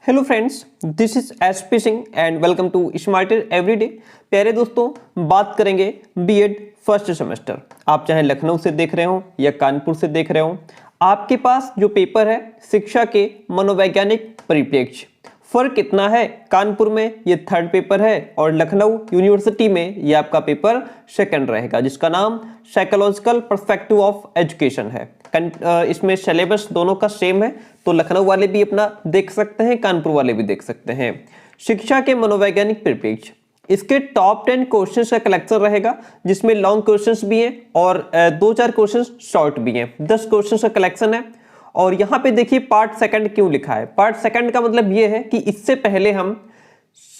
Hello friends, this is S P Singh and welcome to smarter everyday. प्यारे दोस्तों, बात करेंगे बीएड फर्स्ट सेमेस्टर। आप चाहे लखनऊ से देख रहे हो या कानपुर से देख रहे हो, आपके पास जो पेपर है शिक्षा के मनोवैज्ञानिक परिप्रेक्ष्य, फर्क कितना है। कानपुर में ये थर्ड पेपर है और लखनऊ यूनिवर्सिटी में ये आपका पेपर सेकंड रहेगा, जिसका नाम साइकोलॉजिकल पर्सपेक्टिव ऑफ एजुकेशन है। इसमें सिलेबस दोनों का सेम है, तो लखनऊ वाले भी अपना देख सकते हैं, कानपुर वाले भी देख सकते हैं। शिक्षा के मनोवैज्ञानिक परिप्रेक्ष्य, इसके टॉप 10 क्वेश्चंस का कलेक्शन रहेगा, जिसमें लॉन्ग क्वेश्चंस भी हैं और 2-4 क्वेश्चंस शॉर्ट भी हैं। 10 क्वेश्चंस का कलेक्शन है। और यहाँ पे देखिए पार्ट सेकंड क्यों लिखा है। पार्ट सेकंड का मतलब ये है कि इससे पहले हम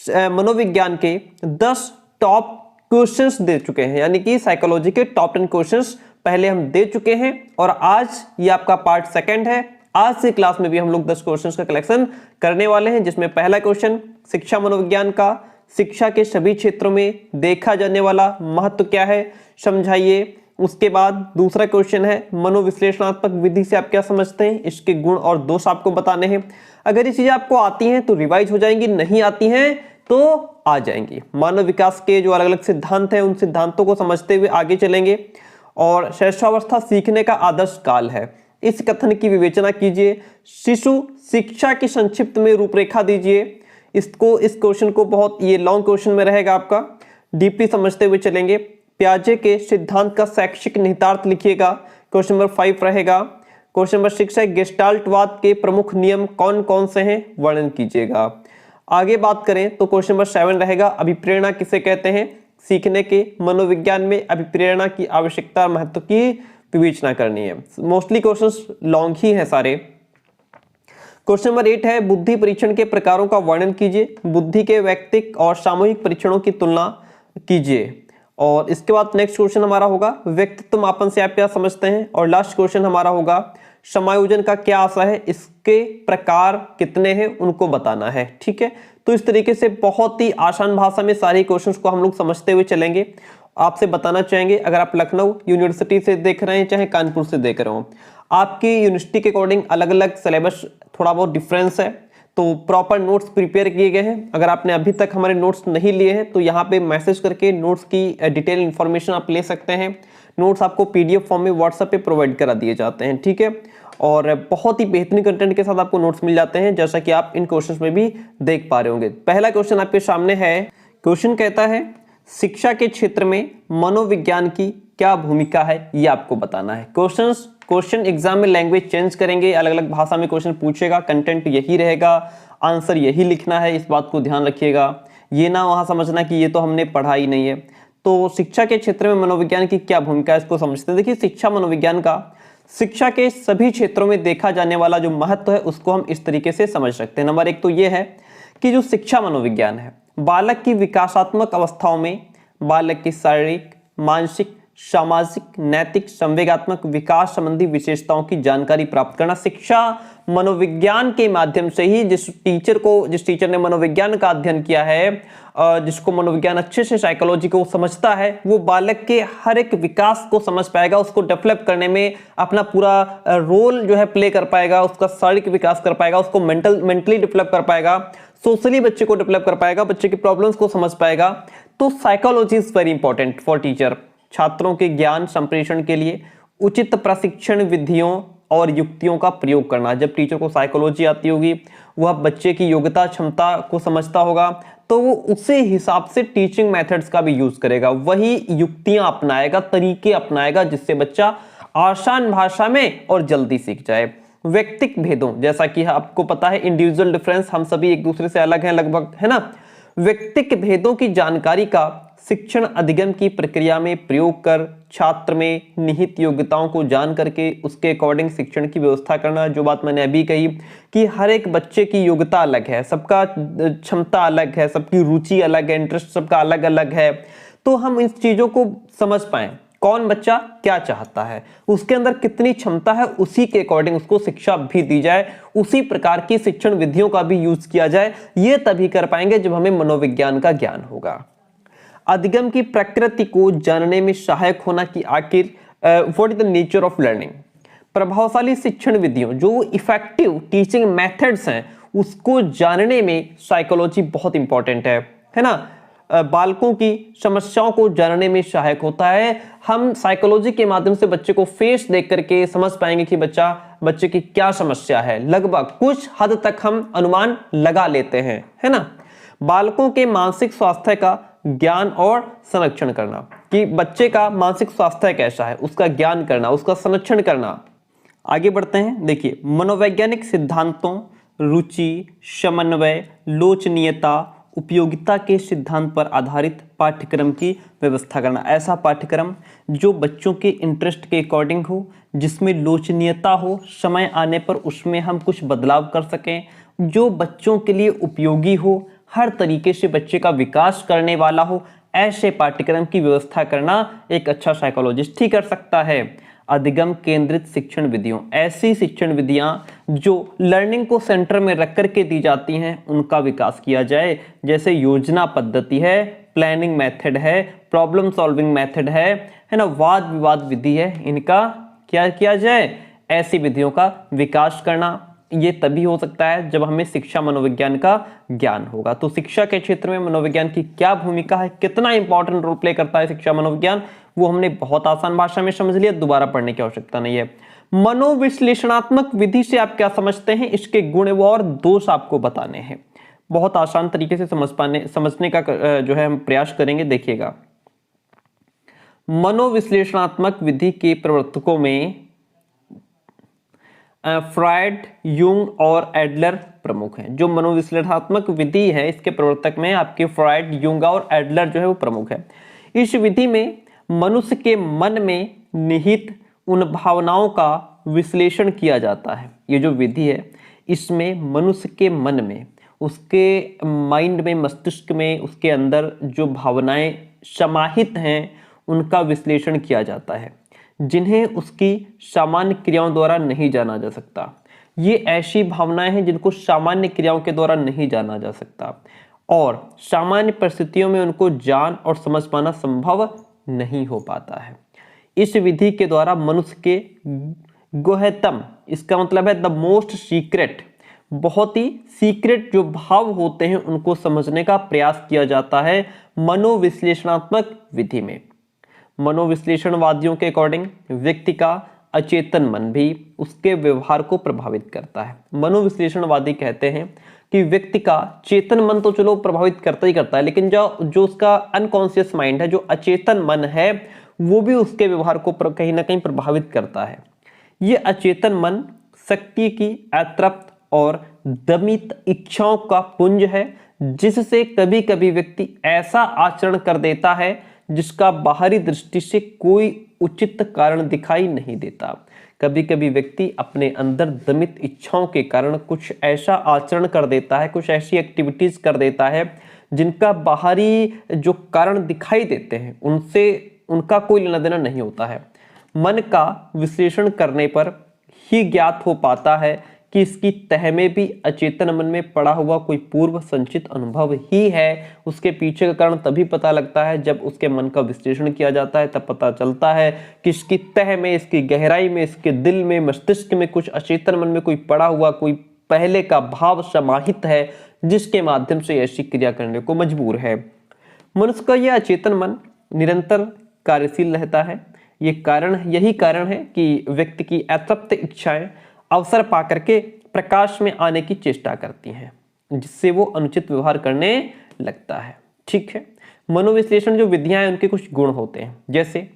मनोविज्ञान के 10 टॉप क्वेश्चंस दे चुके हैं, यानी कि साइकोलॉजी के टॉप 10 क्वेश्चंस पहले हम दे चुके हैं और आज ये आपका पार्ट सेकंड है। आज से क्लास में भी हम लोग 10 क्वेश्चंस का कलेक्शन करने वाले हैं, जिसमें पहला क्वेश्चन शिक्षा मनोविज्ञान का शिक्षा के सभी क्षेत्रों में देखा जाने वाला महत्व क्या है, समझाइए। उसके बाद दूसरा क्वेश्चन है मनोविश्लेषणात्मक विधि से आप क्या समझते हैं, इसके गुण और दोष आपको बताने हैं। अगर ये चीजें आपको आती हैं तो रिवाइज हो जाएंगी, नहीं आती हैं तो आ जाएंगी। मानव विकास के जो अलग अलग सिद्धांत हैं, उन सिद्धांतों को समझते हुए आगे चलेंगे। और शैशवावस्था सीखने का आदर्श काल है, इस कथन की विवेचना कीजिए। शिशु शिक्षा की संक्षिप्त में रूपरेखा दीजिए। इस क्वेश्चन को बहुत, ये लॉन्ग क्वेश्चन में रहेगा आपका, डीपली समझते हुए चलेंगे। पियाजे के सिद्धांत का शैक्षिक निहितार्थ लिखिएगा, क्वेश्चन नंबर 5 रहेगा। क्वेश्चन नंबर 6 है गेस्टाल्टवाद के प्रमुख नियम कौन कौन से हैं, वर्णन कीजिएगा। आगे बात करें तो क्वेश्चन नंबर 7 रहेगा अभिप्रेरणा किसे कहते हैं, सीखने के मनोविज्ञान में अभिप्रेरणा की आवश्यकता महत्व की विवेचना करनी है। मोस्टली क्वेश्चंस लॉन्ग ही हैं सारे। क्वेश्चन नंबर 8 है बुद्धि परीक्षण के प्रकारों का वर्णन कीजिए, बुद्धि के वैयक्तिक और सामूहिक परीक्षणों की तुलना कीजिए। और इसके बाद नेक्स्ट क्वेश्चन हमारा होगा व्यक्तित्व मापन से आप क्या समझते हैं। और लास्ट क्वेश्चन हमारा होगा समायोजन का क्या आशय है, इसके प्रकार कितने हैं उनको बताना है। ठीक है, तो इस तरीके से बहुत ही आसान भाषा में सारे क्वेश्चंस को हम लोग समझते हुए चलेंगे। आपसे बताना चाहेंगे, अगर आप लखनऊ यूनिवर्सिटी से देख रहे हैं चाहे कानपुर से देख रहे हो, आपकी यूनिवर्सिटी के अकॉर्डिंग अलग अलग सिलेबस, थोड़ा बहुत डिफरेंस है, तो प्रॉपर नोट्स प्रिपेयर किए गए हैं। अगर आपने अभी तक हमारे नोट्स नहीं लिए हैं तो यहाँ पे मैसेज करके नोट्स की डिटेल इन्फॉर्मेशन आप ले सकते हैं। नोट्स आपको पीडीएफ फॉर्म में व्हाट्सएप पे प्रोवाइड करा दिए जाते हैं। ठीक है, और बहुत ही बेहतरीन कंटेंट के साथ आपको नोट्स मिल जाते हैं, जैसा कि आप इन क्वेश्चंस में भी देख पा रहे होंगे। पहला क्वेश्चन आपके सामने है। क्वेश्चन कहता है शिक्षा के क्षेत्र में मनोविज्ञान की क्या भूमिका है, ये आपको बताना है। क्वेश्चन एग्जाम में लैंग्वेज चेंज करेंगे, अलग अलग भाषा में क्वेश्चन पूछेगा, कंटेंट यही रहेगा, आंसर यही लिखना है, इस बात को ध्यान रखिएगा। ये ना वहां समझना कि ये तो हमने पढ़ा ही नहीं है। तो शिक्षा के क्षेत्र में मनोविज्ञान की क्या भूमिका है, इसको समझते हैं। देखिए, शिक्षा मनोविज्ञान का शिक्षा के सभी क्षेत्रों में देखा जाने वाला जो महत्व है उसको हम इस तरीके से समझ सकते हैं। नंबर 1 तो ये है कि जो शिक्षा मनोविज्ञान है, बालक की विकासात्मक अवस्थाओं में बालक की शारीरिक, मानसिक, सामाजिक, नैतिक, संवेगात्मक विकास संबंधी विशेषताओं की जानकारी प्राप्त करना। शिक्षा मनोविज्ञान के माध्यम से ही जिस टीचर ने मनोविज्ञान का अध्ययन किया है, जिसको मनोविज्ञान अच्छे से साइकोलॉजी को समझता है, वो बालक के हर एक विकास को समझ पाएगा, उसको डेवलप करने में अपना पूरा रोल जो है प्ले कर पाएगा, उसका शारीरिक विकास कर पाएगा, उसको मेंटली डेवलप कर पाएगा, सोशली बच्चे को डेवलप कर पाएगा, बच्चे की प्रॉब्लम्स को समझ पाएगा। तो psychology is very important for teacher. छात्रों के ज्ञान संप्रेषण के लिए उचित प्रशिक्षण विधियों और युक्तियों का प्रयोग करना। जब टीचर को साइकोलॉजी आती होगी, वह बच्चे की योग्यता क्षमता को समझता होगा, तो वो उसी हिसाब से टीचिंग मेथड्स का भी यूज करेगा, वही युक्तियां अपनाएगा, तरीके अपनाएगा, जिससे बच्चा आसान भाषा में और जल्दी सीख जाए। व्यक्तिक भेदों, जैसा कि आपको पता है इंडिविजुअल डिफरेंस, हम सभी एक दूसरे से अलग हैं लगभग, है ना। व्यक्तिक भेदों की जानकारी का शिक्षण अधिगम की प्रक्रिया में प्रयोग कर छात्र में निहित योग्यताओं को जान करके उसके अकॉर्डिंग शिक्षण की व्यवस्था करना। जो बात मैंने अभी कही कि हर एक बच्चे की योग्यता अलग है, सबका क्षमता अलग है, सबकी रुचि अलग है, इंटरेस्ट सबका अलग अलग है, तो हम इस चीजों को समझ पाएं, कौन बच्चा क्या चाहता है, उसके अंदर कितनी क्षमता है, उसी के अकॉर्डिंग उसको शिक्षा भी दी जाए, उसी प्रकार की शिक्षण विधियों का भी यूज किया जाए। ये तभी कर पाएंगे जब हमें मनोविज्ञान का ज्ञान होगा। अधिगम की प्रकृति को जानने में सहायक होना कि आखिर what is the nature of learning. प्रभावशाली शिक्षण विधियों, जो इफेक्टिव टीचिंग मेथड्स हैं, उसको जानने में साइकोलॉजी बहुत इंपॉर्टेंट है ना। बालकों की समस्याओं को जानने में सहायक होता है। हम साइकोलॉजी के माध्यम से बच्चे को फेस देख करके समझ पाएंगे कि बच्चे की क्या समस्या है। लगभग कुछ हद तक हम अनुमान लगा लेते हैं, है ना। बालकों के मानसिक स्वास्थ्य का ज्ञान और संरक्षण करना, कि बच्चे का मानसिक स्वास्थ्य कैसा है उसका ज्ञान करना, उसका संरक्षण करना। आगे बढ़ते हैं। देखिए, मनोवैज्ञानिक सिद्धांतों, रुचि, समन्वय, लोचनीयता, उपयोगिता के सिद्धांत पर आधारित पाठ्यक्रम की व्यवस्था करना। ऐसा पाठ्यक्रम जो बच्चों के इंटरेस्ट के अकॉर्डिंग हो, जिसमें लोचनीयता हो, समय आने पर उसमें हम कुछ बदलाव कर सकें, जो बच्चों के लिए उपयोगी हो, हर तरीके से बच्चे का विकास करने वाला हो, ऐसे पाठ्यक्रम की व्यवस्था करना एक अच्छा साइकोलॉजिस्ट ही कर सकता है। अधिगम केंद्रित शिक्षण विधियों, ऐसी शिक्षण विधियां जो लर्निंग को सेंटर में रख करके दी जाती हैं, उनका विकास किया जाए। जैसे योजना पद्धति है, प्लानिंग मेथड है, प्रॉब्लम सॉल्विंग मेथड है ना, वाद विवाद विधि है, इनका क्या किया जाए, ऐसी विधियों का विकास करना। ये तभी हो सकता है जब हमें शिक्षा मनोविज्ञान का ज्ञान होगा। तो शिक्षा के क्षेत्र में मनोविज्ञान की क्या भूमिका है, कितना इंपॉर्टेंट रोल प्ले करता है शिक्षा मनोविज्ञान, वो हमने बहुत आसान भाषा में समझ लिया, दोबारा पढ़ने की आवश्यकता नहीं है। मनोविश्लेषणात्मक विधि से आप क्या समझते हैं, इसके गुण और दोष आपको बताने हैं। बहुत आसान तरीके से समझने का जो है हम प्रयास करेंगे। देखिएगा, मनोविश्लेषणात्मक विधि के प्रवर्तकों में फ्रायड, यूंग और एडलर प्रमुख हैं। जो मनोविश्लेषणात्मक विधि है, इसके प्रवर्तक में आपके फ्रायड, यूंग और एडलर जो है वो प्रमुख है। इस विधि में मनुष्य के मन में निहित उन भावनाओं का विश्लेषण किया जाता है। ये जो विधि है, इसमें मनुष्य के मन में, उसके माइंड में, मस्तिष्क में, उसके अंदर जो भावनाएं समाहित हैं, उनका विश्लेषण किया जाता है, जिन्हें उसकी सामान्य क्रियाओं द्वारा नहीं जाना जा सकता। ये ऐसी भावनाएं हैं जिनको सामान्य क्रियाओं के द्वारा नहीं जाना जा सकता, और सामान्य परिस्थितियों में उनको जान और समझ पाना संभव नहीं हो पाता है। इस विधि के द्वारा मनुष्य के गुह्यतम, इसका मतलब है द मोस्ट सीक्रेट, बहुत ही सीक्रेट जो भाव होते हैं, उनको समझने का प्रयास किया जाता है मनोविश्लेषणात्मक विधि में। मनोविश्लेषणवादियों के अकॉर्डिंग व्यक्ति का अचेतन मन भी उसके व्यवहार को प्रभावित करता है। मनोविश्लेषणवादी कहते हैं कि व्यक्ति का चेतन मन तो चलो प्रभावित करता ही करता है, लेकिन जो उसका अनकॉन्शियस माइंड है, जो अचेतन मन है, वो भी उसके व्यवहार को कहीं ना कहीं प्रभावित करता है। ये अचेतन मन शक्ति की अतृप्त और दमित इच्छाओं का पुंज है, जिससे कभी कभी व्यक्ति ऐसा आचरण कर देता है जिसका बाहरी दृष्टि से कोई उचित कारण दिखाई नहीं देता। कभी कभी व्यक्ति अपने अंदर दमित इच्छाओं के कारण कुछ ऐसा आचरण कर देता है, कुछ ऐसी एक्टिविटीज कर देता है जिनका बाहरी जो कारण दिखाई देते हैं, उनसे उनका कोई लेना देना नहीं होता है। मन का विश्लेषण करने पर ही ज्ञात हो पाता है कि इसकी तह में भी अचेतन मन में पड़ा हुआ कोई पूर्व संचित अनुभव ही है। उसके पीछे का कारण तभी पता लगता है जब उसके मन का विश्लेषण किया जाता है, तब पता चलता है कि इसकी तह में, इसकी गहराई में, इसके दिल में, मस्तिष्क में कुछ अचेतन मन में कोई पड़ा हुआ कोई पहले का भाव समाहित है, जिसके माध्यम से ऐसी क्रिया करने को मजबूर है। मनुष्य का यह अचेतन मन निरंतर कार्यशील रहता है। यही कारण है कि व्यक्ति की अतृप्त इच्छाएं अवसर पाकर के प्रकाश में आने की चेष्टा करती हैं, जिससे वो अनुचित व्यवहार करने लगता है। ठीक है, मनोविश्लेषण जो विधियां हैं, उनके कुछ गुण होते हैं। जैसे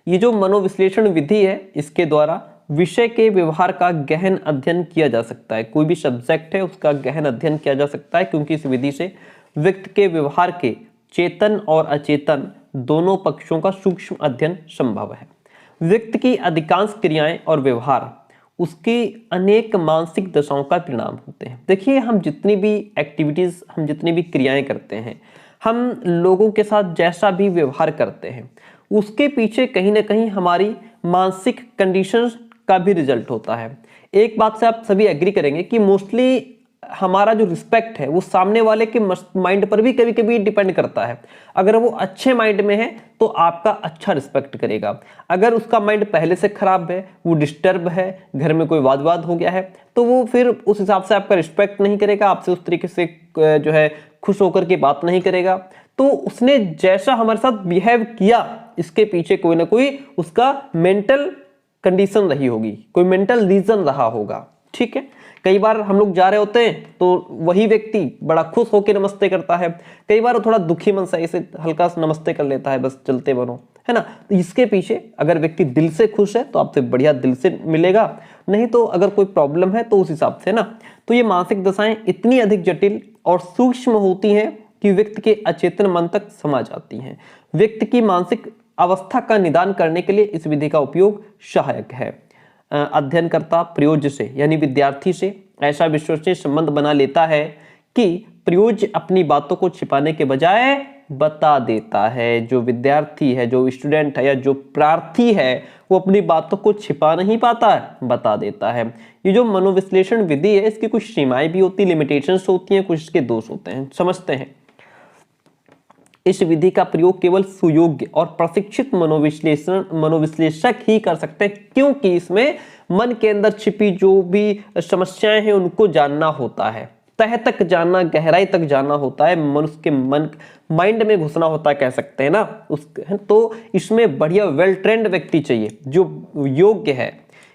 ये जो मनोविश्लेषण विधि है, इसके द्वारा विषय के व्यवहार का गहन अध्ययन किया जा सकता है। कोई भी सब्जेक्ट है, उसका गहन अध्ययन किया जा सकता है, क्योंकि इस विधि से व्यक्ति के व्यवहार के चेतन और अचेतन दोनों पक्षों का सूक्ष्म अध्ययन संभव है। व्यक्ति की अधिकांश क्रियाएं और व्यवहार उसकी अनेक मानसिक दशाओं का परिणाम होते हैं। देखिए, हम जितनी भी एक्टिविटीज, हम जितनी भी क्रियाएं करते हैं, हम लोगों के साथ जैसा भी व्यवहार करते हैं, उसके पीछे कहीं ना कहीं हमारी मानसिक कंडीशंस का भी रिजल्ट होता है। एक बात से आप सभी एग्री करेंगे कि मोस्टली हमारा जो रिस्पेक्ट है वो सामने वाले के माइंड पर भी कभी कभी डिपेंड करता है। अगर वो अच्छे माइंड में है तो आपका अच्छा रिस्पेक्ट करेगा। अगर उसका माइंड पहले से खराब है, वो डिस्टर्ब है, घर में कोई वाद वाद हो गया है, तो वो फिर उस हिसाब से आपका रिस्पेक्ट नहीं करेगा, आपसे उस तरीके से जो है खुश होकर के बात नहीं करेगा। तो उसने जैसा हमारे साथ बिहेव किया, इसके पीछे कोई ना कोई उसका मेंटल कंडीशन रही होगी, कोई मेंटल रीजन रहा होगा। ठीक है, कई बार हम लोग जा रहे होते हैं तो वही व्यक्ति बड़ा खुश होकर नमस्ते करता है, कई बार वो थोड़ा दुखी मन से ऐसे हल्का सा नमस्ते कर लेता है, बस चलते बनो, है ना। तो इसके पीछे अगर व्यक्ति दिल से खुश है तो आपसे बढ़िया दिल से मिलेगा, नहीं तो अगर कोई प्रॉब्लम है तो उस हिसाब से ना। तो ये मानसिक दशाएं इतनी अधिक जटिल और सूक्ष्म होती हैं कि व्यक्ति के अचेतन मन तक समा जाती हैं। व्यक्ति की मानसिक अवस्था का निदान करने के लिए इस विधि का उपयोग सहायक है। अध्ययनकर्ता प्रयोज्य से यानी विद्यार्थी से ऐसा विश्वसनीय संबंध बना लेता है कि प्रयोज्य अपनी बातों को छिपाने के बजाय बता देता है। जो विद्यार्थी है, जो स्टूडेंट है या जो प्रार्थी है, वो अपनी बातों को छिपा नहीं पाता है, बता देता है। ये जो मनोविश्लेषण विधि है, इसकी कुछ सीमाएं भी होती, लिमिटेशंस होती हैं, कुछ इसके दोष होते हैं, समझते हैं। इस विधि का प्रयोग केवल सुयोग्य और प्रशिक्षित मनोविश्लेषक ही कर सकते हैं, क्योंकि इसमें मन के अंदर छिपी जो भी समस्याएं हैं उनको जानना होता है, तह तक जानना, गहराई तक जानना होता है, मनुष्य के मन माइंड में घुसना होता है, कह सकते हैं ना तो इसमें बढ़िया वेल ट्रेंड व्यक्ति चाहिए जो योग्य है।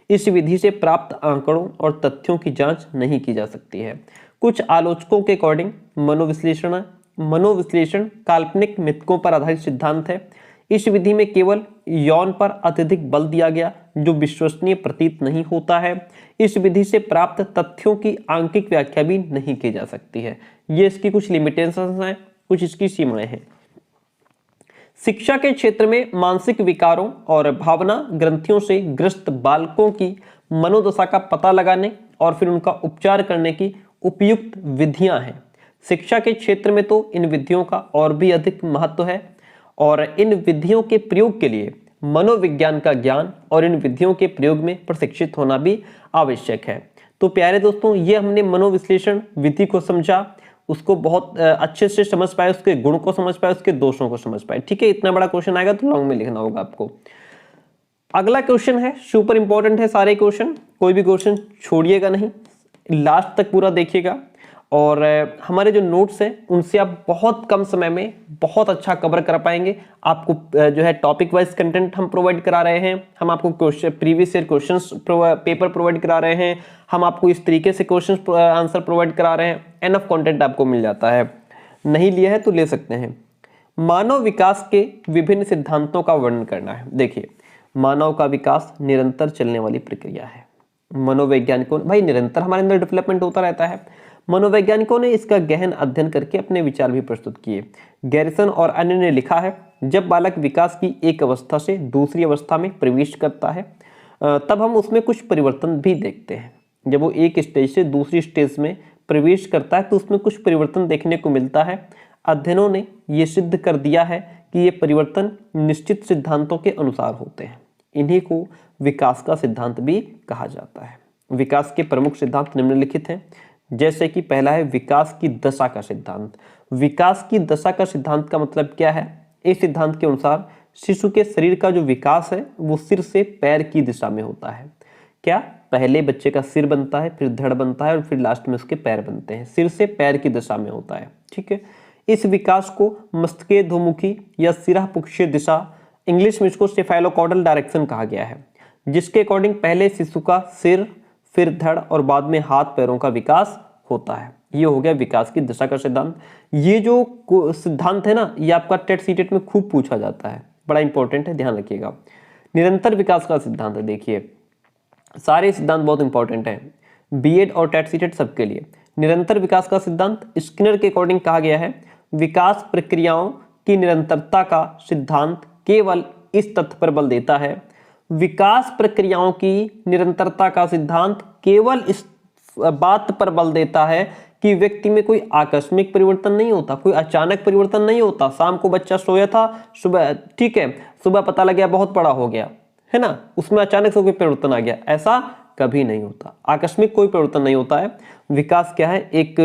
इस विधि से प्राप्त आंकड़ों और तथ्यों की जांच नहीं की जा सकती है। कुछ आलोचकों के अकॉर्डिंग मनोविश्लेषण काल्पनिक मिथकों पर आधारित सिद्धांत है। इस विधि में केवल यौन पर अत्यधिक बल दिया गया जो विश्वसनीय प्रतीत नहीं होता है। इस विधि से प्राप्त तथ्यों की आंकिक व्याख्या भी नहीं की जा सकती है। ये इसकी कुछ लिमिटेशंस हैं, कुछ इसकी सीमाएं हैं। शिक्षा के क्षेत्र में मानसिक विकारों और भावना ग्रंथियों से ग्रस्त बालकों की मनोदशा का पता लगाने और फिर उनका उपचार करने की उपयुक्त विधियां हैं। शिक्षा के क्षेत्र में तो इन विधियों का और भी अधिक महत्व है और इन विधियों के प्रयोग के लिए मनोविज्ञान का ज्ञान और इन विधियों के प्रयोग में प्रशिक्षित होना भी आवश्यक है। तो प्यारे दोस्तों, ये हमने मनोविश्लेषण विधि को समझा, उसको बहुत अच्छे से समझ पाए, उसके गुण को समझ पाए, उसके दोषों को समझ पाए। ठीक है, इतना बड़ा क्वेश्चन आएगा तो लॉन्ग में लिखना होगा आपको। अगला क्वेश्चन है, सुपर इंपॉर्टेंट है सारे क्वेश्चन, कोई भी क्वेश्चन छोड़िएगा नहीं, लास्ट तक पूरा देखिएगा। और हमारे जो नोट्स हैं उनसे आप बहुत कम समय में बहुत अच्छा कवर कर पाएंगे। आपको जो है टॉपिक वाइज कंटेंट हम प्रोवाइड करा रहे हैं, हम आपको question previous year questions paper provide करा रहे हैं, हम आपको इस तरीके से क्वेश्चन आंसर प्रोवाइड करा रहे हैं। एनफ कंटेंट आपको मिल जाता है, नहीं लिया है तो ले सकते हैं। मानव विकास के विभिन्न सिद्धांतों का वर्णन करना है। देखिए, मानव का विकास निरंतर चलने वाली प्रक्रिया है। मनोवैज्ञानिकों भाई निरंतर हमारे अंदर डेवलपमेंट होता रहता है। मनोवैज्ञानिकों ने इसका गहन अध्ययन करके अपने विचार भी प्रस्तुत किए। गैरिसन और अन्य ने लिखा है, जब बालक विकास की एक अवस्था से दूसरी अवस्था में प्रवेश करता है तब हम उसमें कुछ परिवर्तन भी देखते हैं। जब वो एक स्टेज से दूसरी स्टेज में प्रवेश करता है तो उसमें कुछ परिवर्तन देखने को मिलता है। अध्ययनों ने ये सिद्ध कर दिया है कि ये परिवर्तन निश्चित सिद्धांतों के अनुसार होते हैं। इन्हीं को विकास का सिद्धांत भी कहा जाता है। विकास के प्रमुख सिद्धांत निम्नलिखित हैं, जैसे कि पहला है विकास की दशा का सिद्धांत। विकास की दशा का सिद्धांत का मतलब क्या है? इस सिद्धांत के अनुसार शिशु के शरीर का जो विकास है वो सिर से पैर की दिशा में होता है। क्या? पहले बच्चे का सिर बनता है, फिर धड़ बनता है और फिर लास्ट में उसके पैर बनते हैं। सिर से पैर की दिशा में होता है। ठीक है, इस विकास को मस्तिष्कोद्मुखी या सिरपुच्छीय दिशा, इंग्लिश में इसको सेफेलोकॉर्डल डायरेक्शन कहा गया है, जिसके अकॉर्डिंग पहले शिशु का सिर, फिर धड़ और बाद में हाथ पैरों का विकास होता है। ये हो गया विकास की दिशा का सिद्धांत। ये जो सिद्धांत है ना, ये आपका टेट सीटेट में खूब पूछा जाता है, बड़ा इंपॉर्टेंट है, ध्यान रखिएगा। निरंतर विकास का सिद्धांत है, देखिए सारे सिद्धांत बहुत इंपॉर्टेंट है बीएड और टेट सीटेट सबके लिए। निरंतर विकास का सिद्धांत स्किनर के अकॉर्डिंग कहा गया है, विकास प्रक्रियाओं की निरंतरता का सिद्धांत केवल इस तथ्य पर बल देता है, विकास प्रक्रियाओं की निरंतरता का सिद्धांत केवल इस बात पर बल देता है कि व्यक्ति में कोई आकस्मिक परिवर्तन नहीं होता, कोई अचानक परिवर्तन नहीं होता। शाम को बच्चा सोया था, सुबह ठीक है, सुबह पता लग गया बहुत बड़ा हो गया, है ना, उसमें अचानक से कोई परिवर्तन आ गया, ऐसा कभी नहीं होता, आकस्मिक कोई परिवर्तन नहीं होता है। विकास क्या है, एक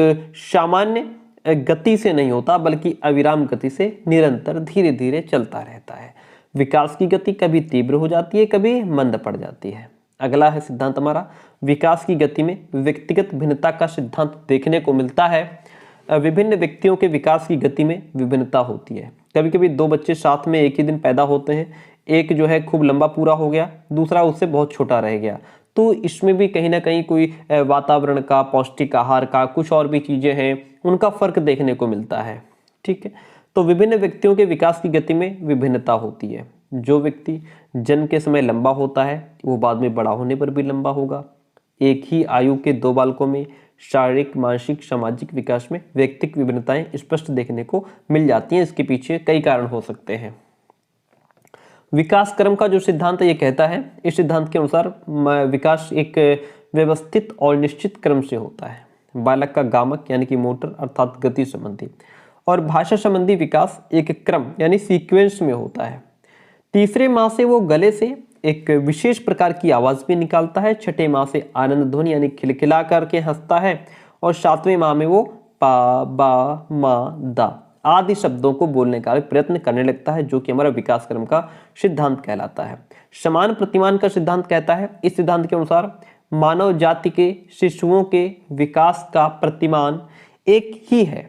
सामान्य गति से नहीं होता बल्कि अविराम गति से निरंतर धीरे धीरे चलता रहता है। विकास की गति कभी तीव्र हो जाती है, कभी मंद पड़ जाती है। अगला है सिद्धांत हमारा, विकास की गति में व्यक्तिगत भिन्नता का सिद्धांत देखने को मिलता है। विभिन्न व्यक्तियों के विकास की गति में विभिन्नता होती है। कभी कभी दो बच्चे साथ में एक ही दिन पैदा होते हैं, एक जो है खूब लंबा पूरा हो गया, दूसरा उससे बहुत छोटा रह गया, तो इसमें भी कहीं ना कहीं कोई वातावरण का, पौष्टिक आहार का, कुछ और भी चीजें हैं, उनका फर्क देखने को मिलता है। ठीक है, तो विभिन्न व्यक्तियों के विकास की गति में विभिन्नता होती है। जो व्यक्ति जन्म के समय लंबा होता है वो बाद में बड़ा होने पर भी लंबा होगा। एक ही आयु के दो बालकों में शारीरिक, मानसिक, सामाजिक विकास में व्यक्तिगत विभिन्नताएं स्पष्ट देखने को मिल जाती हैं। इसके पीछे कई कारण हो सकते हैं। विकास क्रम का जो सिद्धांत ये कहता है, इस सिद्धांत के अनुसार विकास एक व्यवस्थित और निश्चित क्रम से होता है। बालक का गामक यानी कि मोटर अर्थात गति संबंधी और भाषा संबंधी विकास एक क्रम यानी सीक्वेंस में होता है। तीसरे माह से वो गले से एक विशेष प्रकार की आवाज भी निकालता है। छठे माह से आनंद ध्वनि यानी खिलखिला करके हंसता है और सातवें माह में वो पा, बा, मा, दा आदि शब्दों को बोलने का प्रयत्न करने लगता है, जो कि हमारा विकास क्रम का सिद्धांत कहलाता है। समान प्रतिमान का सिद्धांत कहता है, इस सिद्धांत के अनुसार मानव जाति के शिशुओं के विकास का प्रतिमान एक ही है।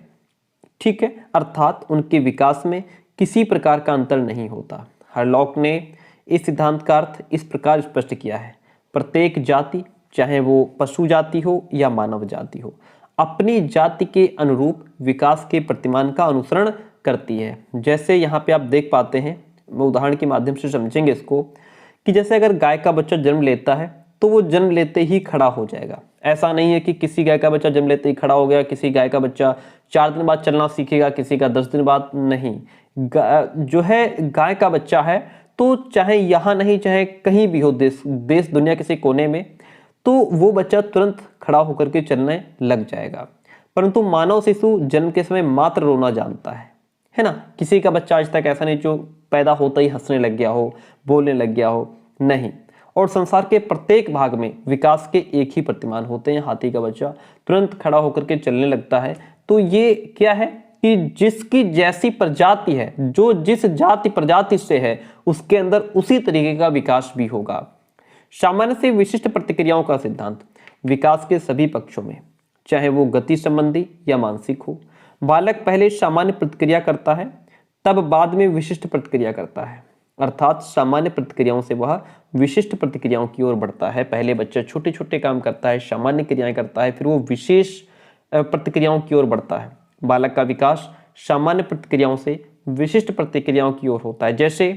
ठीक है, अर्थात उनके विकास में किसी प्रकार का अंतर नहीं होता। हरलॉक ने इस सिद्धांत का अर्थ इस प्रकार स्पष्ट किया है, प्रत्येक जाति, चाहे वो पशु जाति हो या मानव जाति हो, अपनी जाति के अनुरूप विकास के प्रतिमान का अनुसरण करती है। जैसे यहाँ पे आप देख पाते हैं, मैं उदाहरण के माध्यम से समझेंगे इसको, कि जैसे अगर गाय का बच्चा जन्म लेता है तो वो जन्म लेते ही खड़ा हो जाएगा। ऐसा नहीं है कि किसी गाय का बच्चा जन्म लेते ही खड़ा हो गया, किसी गाय का बच्चा 4 दिन बाद चलना सीखेगा, किसी का 10 दिन बाद, नहीं। जो है गाय का बच्चा है तो चाहे यहाँ नहीं चाहे कहीं भी हो, देश दुनिया किसी कोने में, तो वो बच्चा तुरंत खड़ा होकर के चलने लग जाएगा। परंतु मानव शिशु जन्म के समय मात्र रोना जानता है ना। किसी का बच्चा आज तक ऐसा नहीं जो पैदा होता ही हंसने लग गया हो, बोलने लग गया हो, नहीं। और संसार के प्रत्येक भाग में विकास के एक ही प्रतिमान होते हैं। हाथी का बच्चा तुरंत खड़ा होकर के चलने लगता है, तो ये क्या है कि जिसकी जैसी प्रजाति है, जो जिस जाति प्रजाति से है, उसके अंदर उसी तरीके का विकास भी होगा। सामान्य से विशिष्ट प्रतिक्रियाओं का सिद्धांत विकास के सभी पक्षों में, चाहे वो गति संबंधी या मानसिक हो, बालक पहले सामान्य प्रतिक्रिया करता है, तब बाद में विशिष्ट प्रतिक्रिया करता है। अर्थात सामान्य प्रतिक्रियाओं से वह विशिष्ट प्रतिक्रियाओं की ओर बढ़ता है। पहले बच्चा छोटे छोटे काम करता है, सामान्य क्रियाएं करता है, फिर वो विशेष प्रतिक्रियाओं की ओर बढ़ता है। बालक का विकास सामान्य प्रतिक्रियाओं से विशिष्ट प्रतिक्रियाओं की ओर होता है। जैसे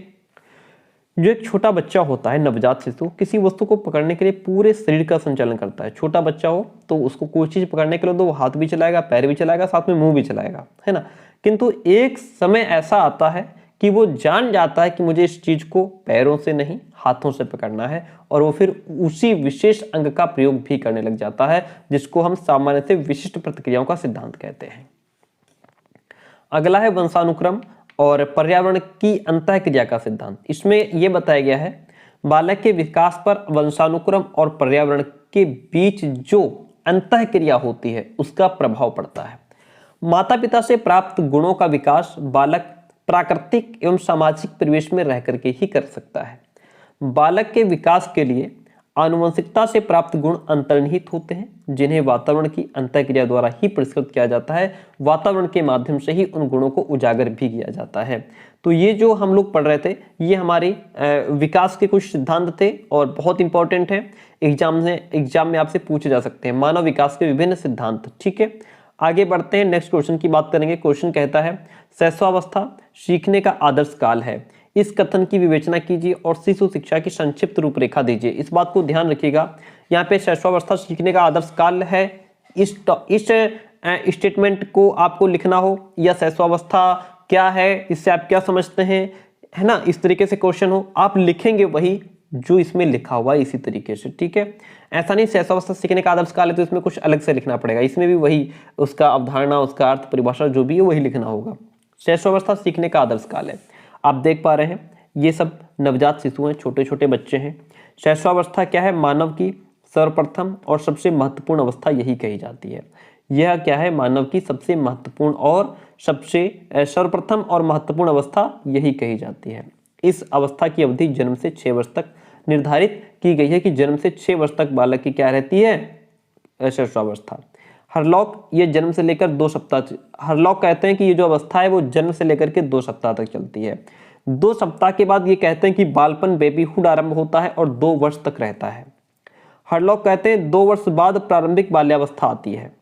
जो एक छोटा बच्चा होता है, नवजात शिशु, किसी वस्तु को पकड़ने के लिए पूरे शरीर का संचालन करता है। छोटा बच्चा हो तो उसको कोई चीज पकड़ने के लिए तो वो हाथ भी चलाएगा, पैर भी चलाएगा, साथ में मुंह भी चलाएगा, है ना। किंतु एक समय ऐसा आता है कि वो जान जाता है कि मुझे इस चीज को पैरों से नहीं हाथों से पकड़ना है, और वो फिर उसी विशेष अंग का प्रयोग भी करने लग जाता है, जिसको हम सामान्य से विशिष्ट प्रतिक्रियाओं का सिद्धांत कहते हैं। अगला है वंशानुक्रम और पर्यावरण की अंतःक्रिया का सिद्धांत। इसमें यह बताया गया है बालक के विकास पर वंशानुक्रम और पर्यावरण के बीच जो अंतःक्रिया होती है उसका प्रभाव पड़ता है। माता पिता से प्राप्त गुणों का विकास बालक प्राकृतिक एवं सामाजिक परिवेश में रह करके ही कर सकता है। बालक के विकास के लिए आनुवंशिकता से प्राप्त गुण अंतर्निहित होते हैं, जिन्हें वातावरण की अंतःक्रिया द्वारा ही परिष्कृत किया जाता है। वातावरण के माध्यम से ही उन गुणों को उजागर भी किया जाता है। तो ये जो हम लोग पढ़ रहे थे, ये हमारे विकास के कुछ सिद्धांत थे और बहुत इंपॉर्टेंट है। एग्जाम में आपसे पूछे जा सकते हैं मानव विकास के विभिन्न सिद्धांत। ठीक है, आगे बढ़ते हैं, नेक्स्ट क्वेश्चन की बात करेंगे। क्वेश्चन कहता है शैशवावस्था सीखने का आदर्श काल है। इस कथन की विवेचना कीजिए और शिशु शिक्षा की संक्षिप्त रूपरेखा दीजिए। इस बात को ध्यान रखिएगा, यहाँ पे शैशवावस्था सीखने का आदर्श काल है, इस स्टेटमेंट को आपको लिखना हो, या शैशवावस्था क्या है, इससे आप क्या समझते हैं, है ना। इस तरीके से क्वेश्चन हो, आप लिखेंगे वही जो इसमें लिखा हुआ है इसी तरीके से। ठीक है, ऐसा नहीं शैशवावस्था सीखने का आदर्श काल है तो इसमें कुछ अलग से लिखना पड़ेगा। इसमें भी वही उसका अवधारणा, उसका अर्थ, परिभाषा जो भी है वही लिखना होगा। शैशवावस्था सीखने का आदर्श काल है। आप देख पा रहे हैं ये सब नवजात शिशु हैं, छोटे छोटे बच्चे हैं। शैशवावस्था क्या है, मानव की सर्वप्रथम और सबसे महत्वपूर्ण अवस्था यही कही जाती है। यह क्या है, मानव की सबसे महत्वपूर्ण और सबसे सर्वप्रथम और महत्वपूर्ण अवस्था यही कही जाती है। इस अवस्था की अवधि जन्म से 6 वर्ष तक निर्धारित की गई है कि जन्म से 6 वर्ष तक बालक की क्या रहती है, शैशवावस्था। हरलॉक ये जन्म से लेकर 2 सप्ताह, हरलॉक कहते हैं कि ये जो अवस्था है वो जन्म से लेकर के 2 सप्ताह तक चलती है। 2 सप्ताह के बाद ये कहते हैं कि बालपन बेबीहुड आरंभ होता है और 2 वर्ष तक रहता है। हरलॉक कहते हैं 2 वर्ष बाद प्रारंभिक बाल्यावस्था आती है।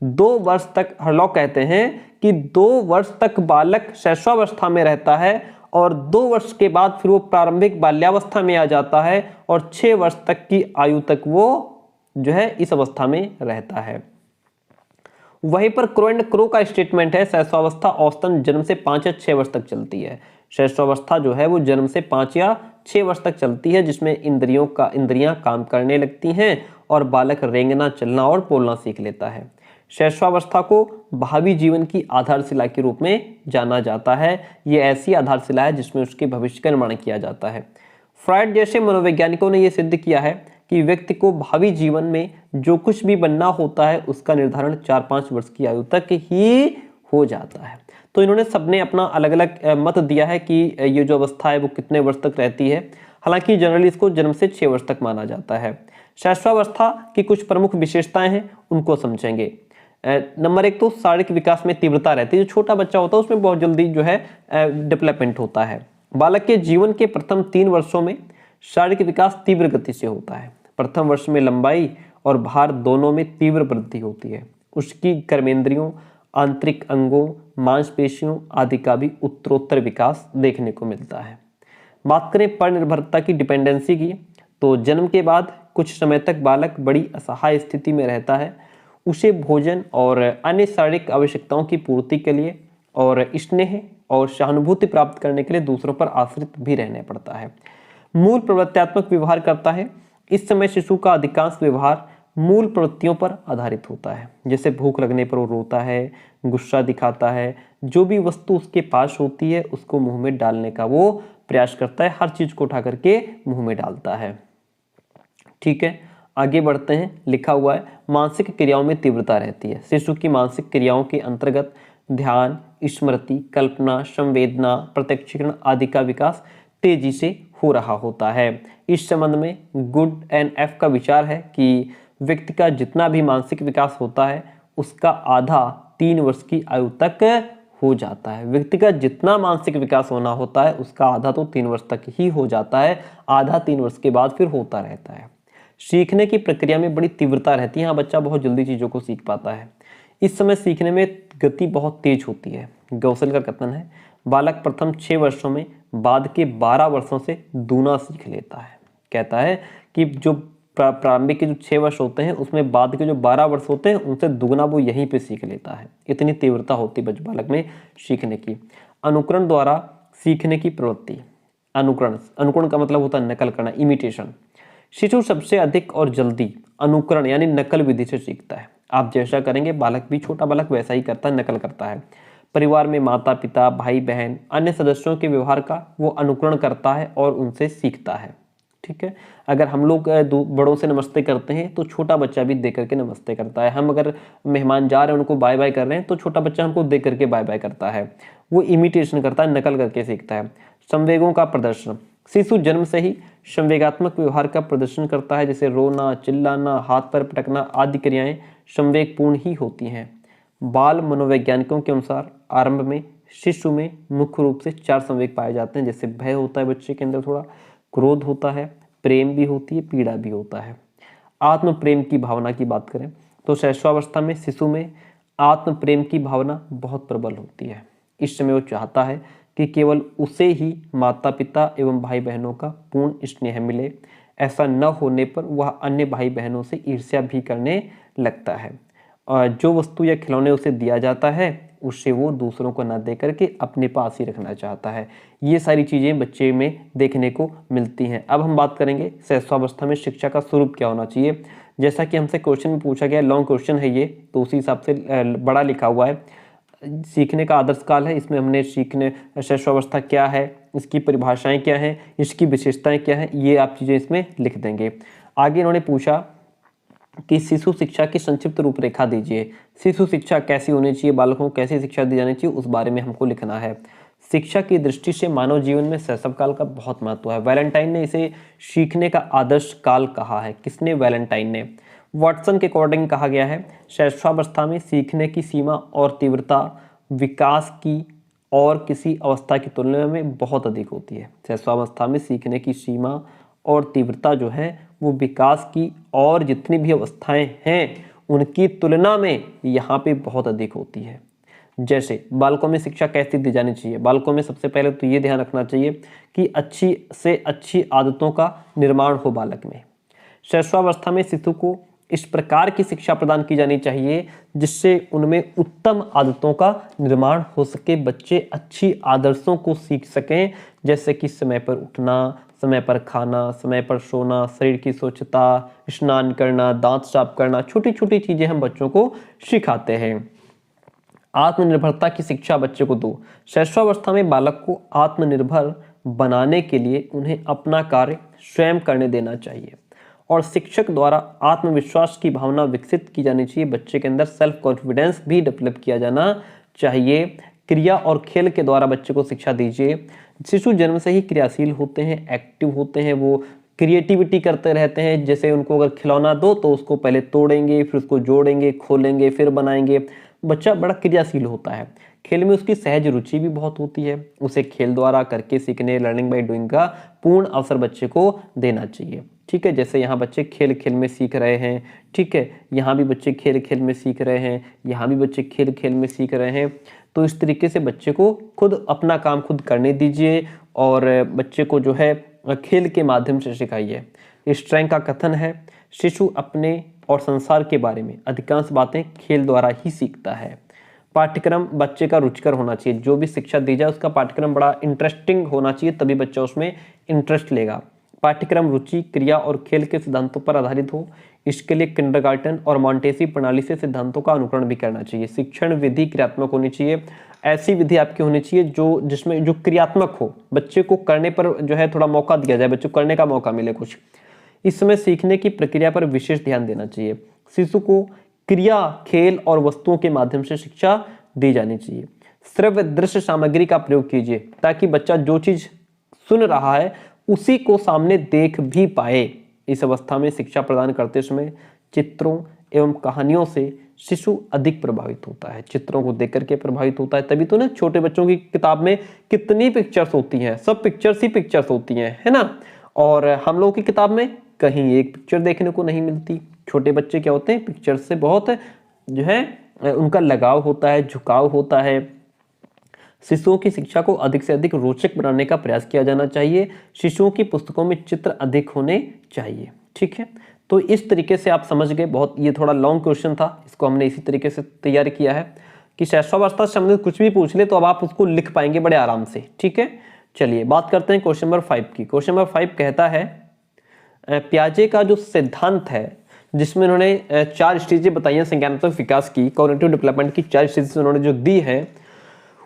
2 वर्ष तक हरलॉक कहते हैं कि 2 वर्ष तक बालक शैशवावस्था में रहता है और 2 वर्ष के बाद फिर वो प्रारंभिक बाल्यावस्था में आ जाता है और 6 वर्ष तक की आयु तक वो जो है इस अवस्था में रहता है। वहीं पर क्रो एंड क्रो का स्टेटमेंट है शैशवावस्था औसतन जन्म से 5 या 6 वर्ष तक चलती है। शैशवावस्था जो है वो जन्म से 5 या 6 वर्ष तक चलती है, जिसमें इंद्रियां काम करने लगती हैं और बालक रेंगना, चलना और बोलना सीख लेता है। शैशवावस्था को भावी जीवन की आधारशिला के रूप में जाना जाता है। ये ऐसी आधारशिला है जिसमें उसके भविष्य का निर्माण किया जाता है। फ्रायड जैसे मनोवैज्ञानिकों ने यह सिद्ध किया है कि व्यक्ति को भावी जीवन में जो कुछ भी बनना होता है उसका निर्धारण 4-5 वर्ष की आयु तक ही हो जाता है। तो इन्होंने सबने अपना अलग अलग मत दिया है कि ये जो अवस्था है वो कितने वर्ष तक रहती है। हालांकि जनरली इसको जन्म से 6 वर्ष तक माना जाता है। शैशवावस्था की कुछ प्रमुख विशेषताएं हैं, उनको समझेंगे। नंबर 1 तो शारीरिक विकास में तीव्रता रहती है। जो छोटा बच्चा होता है उसमें बहुत जल्दी जो है डेवलपमेंट होता है। बालक के जीवन के प्रथम 3 वर्षों में शारीरिक विकास तीव्र गति से होता है। प्रथम वर्ष में लंबाई और भार दोनों में तीव्र वृद्धि होती है। उसकी कर्मेंद्रियों, आंतरिक अंगों, मांसपेशियों आदि का भी उत्तरोत्तर विकास देखने को मिलता है। बात करें पर निर्भरता की, डिपेंडेंसी की, तो जन्म के बाद कुछ समय तक बालक बड़ी असहाय स्थिति में रहता है। उसे भोजन और अन्य शारीरिक आवश्यकताओं की पूर्ति के लिए और स्नेह और सहानुभूति प्राप्त करने के लिए दूसरों पर आश्रित भी रहना पड़ता है। मूल प्रवृत्त्यात्मक व्यवहार करता है। इस समय शिशु का अधिकांश व्यवहार मूल प्रवृत्तियों पर आधारित होता है। जैसे भूख लगने पर वो रोता है, गुस्सा दिखाता है, जो भी वस्तु उसके पास होती है उसको मुंह में डालने का वो प्रयास करता है, हर चीज को उठा करके मुंह में डालता है। ठीक है, आगे बढ़ते हैं। लिखा हुआ है मानसिक क्रियाओं में तीव्रता रहती है। शिशु की मानसिक क्रियाओं के अंतर्गत ध्यान, स्मृति, कल्पना, संवेदना, प्रत्यक्षीकरण आदि का विकास तेजी से हो रहा होता है। इस संबंध में गुड एंड एफ का विचार है कि व्यक्ति का जितना भी मानसिक विकास होता है उसका आधा 3 वर्ष की आयु तक हो जाता है। व्यक्ति का जितना मानसिक विकास होना होता है उसका आधा तो 3 वर्ष तक ही हो जाता है, आधा 3 वर्ष के बाद फिर होता रहता है। सीखने की प्रक्रिया में बड़ी तीव्रता रहती है। यहाँ बच्चा बहुत जल्दी चीज़ों को सीख पाता है। इस समय सीखने में गति बहुत तेज होती है। गौसल का कथन है बालक प्रथम 6 वर्षों में बाद के 12 वर्षों से दूना सीख लेता है। कहता है कि जो प्रारंभिक के जो 6 वर्ष होते हैं उसमें बाद के जो 12 वर्ष होते हैं उनसे दुगना वो यहीं पे सीख लेता है। इतनी तीव्रता होती है बालक में सीखने की। अनुकरण द्वारा सीखने की प्रवृत्ति। अनुकरण का मतलब होता है नकल करना, इमिटेशन। शिशु सबसे अधिक और जल्दी अनुकरण यानी नकल विधि से सीखता है। आप जैसा करेंगे बालक भी, छोटा बालक वैसा ही करता है, नकल करता है। परिवार में माता पिता, भाई बहन, अन्य सदस्यों के व्यवहार का वो अनुकरण करता है और उनसे सीखता है। ठीक है, अगर हम लोग बड़ों से नमस्ते करते हैं तो छोटा बच्चा भी देख करके नमस्ते करता है। हम अगर मेहमान जा रहे हैं उनको बाय बाय कर रहे हैं तो छोटा बच्चा हमको देख करके बाय बाय करता है। वो इमिटेशन करता है, नकल करके सीखता है। संवेगों का प्रदर्शन। शिशु जन्म से ही संवेगात्मक व्यवहार का प्रदर्शन करता है, जैसे रोना, चिल्लाना, हाथ पैर पटकना आदि क्रियाएं संवेगपूर्ण ही होती हैं। बाल मनोवैज्ञानिकों के अनुसार आरंभ में शिशु में मुख्य रूप से 4 संवेग पाए जाते हैं। जैसे भय होता है बच्चे के अंदर, थोड़ा क्रोध होता है, प्रेम भी होती है, पीड़ा भी होता है। आत्म प्रेम की भावना की बात करें तो शैशवावस्था में शिशु में आत्म प्रेम की भावना बहुत प्रबल होती है। इस समय वो चाहता है कि केवल उसे ही माता पिता एवं भाई बहनों का पूर्ण स्नेह मिले। ऐसा न होने पर वह अन्य भाई बहनों से ईर्ष्या भी करने लगता है और जो वस्तु या खिलौने उसे दिया जाता है उससे वो दूसरों को न दे करके अपने पास ही रखना चाहता है। ये सारी चीज़ें बच्चे में देखने को मिलती हैं। अब हम बात करेंगे शैशवावस्था में शिक्षा का स्वरूप क्या होना चाहिए। जैसा कि हमसे क्वेश्चन में पूछा गया, लॉन्ग क्वेश्चन है ये, तो उसी हिसाब से बड़ा लिखा हुआ है। सीखने का आदर्श काल है, इसमें हमने शैशवावस्था क्या है, इसकी परिभाषाएं क्या हैं, इसकी विशेषताएं क्या हैं, ये आप चीज़ें इसमें लिख देंगे। आगे इन्होंने पूछा कि शिशु शिक्षा की संक्षिप्त रूपरेखा दीजिए। शिशु शिक्षा कैसी होनी चाहिए, बालकों को कैसी शिक्षा दी जानी चाहिए, उस बारे में हमको लिखना है। शिक्षा की दृष्टि से मानव जीवन में शैशव काल का बहुत महत्व है। वैलेंटाइन ने इसे सीखने का आदर्श काल कहा है। किसने? वैलेंटाइन ने। वाटसन के अकॉर्डिंग कहा गया है शैशवावस्था में सीखने की सीमा और तीव्रता विकास की और किसी अवस्था की तुलना में बहुत अधिक होती है। शैशवावस्था में सीखने की सीमा और तीव्रता जो है वो विकास की और जितनी भी अवस्थाएं हैं उनकी तुलना में यहाँ पे बहुत अधिक होती है। जैसे बालकों में शिक्षा कैसी दी जानी चाहिए? बालकों में सबसे पहले तो ये ध्यान रखना चाहिए कि अच्छी से अच्छी आदतों का निर्माण हो बालक में। शैशवावस्था में शिशु को इस प्रकार की शिक्षा प्रदान की जानी चाहिए जिससे उनमें उत्तम आदतों का निर्माण हो सके, बच्चे अच्छी आदर्शों को सीख सकें, जैसे कि समय पर उठना, समय पर खाना, समय पर सोना, शरीर की स्वच्छता, स्नान करना, दांत साफ करना, छोटी छोटी चीजें हम बच्चों को सिखाते हैं। आत्मनिर्भरता की शिक्षा बच्चे को दो। शैशवावस्था में बालक को आत्मनिर्भर बनाने के लिए उन्हें अपना कार्य स्वयं करने देना चाहिए और शिक्षक द्वारा आत्मविश्वास की भावना विकसित की जानी चाहिए। बच्चे के अंदर सेल्फ कॉन्फिडेंस भी डेवलप किया जाना चाहिए। क्रिया और खेल के द्वारा बच्चे को शिक्षा दीजिए। शिशु जन्म से ही क्रियाशील होते हैं, एक्टिव होते हैं, वो क्रिएटिविटी करते रहते हैं। जैसे उनको अगर खिलौना दो तो उसको पहले तोड़ेंगे, फिर उसको जोड़ेंगे, खोलेंगे, फिर बनाएंगे। बच्चा बड़ा क्रियाशील होता है। खेल में उसकी सहज रुचि भी बहुत होती है। उसे खेल द्वारा करके सीखने, लर्निंग बाय डूइंग का पूर्ण अवसर बच्चे को देना चाहिए। ठीक है, जैसे यहाँ बच्चे खेल खेल में सीख रहे हैं, ठीक है, यहाँ भी बच्चे खेल खेल में सीख रहे हैं, यहाँ भी बच्चे खेल खेल में सीख रहे हैं। तो इस तरीके से बच्चे को खुद अपना काम खुद करने दीजिए और बच्चे को जो है खेल के माध्यम से सिखाइए। स्ट्रैंग का कथन है शिशु अपने और संसार के बारे में अधिकांश बातें खेल द्वारा ही सीखता है। पाठ्यक्रम बच्चे का रुचिकर होना चाहिए। जो भी शिक्षा दी जाए उसका पाठ्यक्रम बड़ा इंटरेस्टिंग होना चाहिए, तभी बच्चा उसमें इंटरेस्ट लेगा। पाठ्यक्रम रुचि, क्रिया और खेल के सिद्धांतों पर आधारित हो। इसके लिए किंडरगार्टन और मॉन्टेसी प्रणाली से सिद्धांतों का अनुकरण भी करना चाहिए। शिक्षण विधि क्रियात्मक होनी चाहिए। ऐसी विधि आपकी होनी चाहिए जिसमें जो क्रियात्मक हो, बच्चे को करने पर जो है थोड़ा मौका दिया जाए, बच्चे को करने का मौका मिले कुछ। इसमें सीखने की प्रक्रिया पर विशेष ध्यान देना चाहिए। शिशु को क्रिया, खेल और वस्तुओं के माध्यम से शिक्षा दी जानी चाहिए। श्रव्य दृश्य सामग्री का प्रयोग कीजिए ताकि बच्चा जो चीज सुन रहा है उसी को सामने देख भी पाए। इस अवस्था में शिक्षा प्रदान करते समय चित्रों एवं कहानियों से शिशु अधिक प्रभावित होता है। चित्रों को देख करके प्रभावित होता है, तभी तो ना छोटे बच्चों की किताब में कितनी पिक्चर्स होती हैं, सब पिक्चर्स ही पिक्चर्स होती हैं, है ना। और हम लोगों की किताब में कहीं एक पिक्चर देखने को नहीं मिलती। छोटे बच्चे क्या होते हैं, पिक्चर्स से बहुत जो है उनका लगाव होता है, झुकाव होता है। शिशुओं की शिक्षा को अधिक से अधिक रोचक बनाने का प्रयास किया जाना चाहिए। शिशुओं की पुस्तकों में चित्र अधिक होने चाहिए। ठीक है, तो इस तरीके से आप समझ गए। बहुत ये थोड़ा लॉन्ग क्वेश्चन था, इसको हमने इसी तरीके से तैयार किया है कि शैशवावस्था से संबंधित कुछ भी पूछ ले तो अब आप उसको लिख पाएंगे बड़े आराम से। ठीक है, चलिए बात करते हैं क्वेश्चन नंबर 5 की। क्वेश्चन नंबर 5 कहता है पियाजे का जो सिद्धांत है जिसमें उन्होंने 4 स्टेजें बताई हैं संज्ञानात्मक विकास की, कॉग्निटिव डेवलपमेंट की 4 स्टेजेस उन्होंने जो दी है,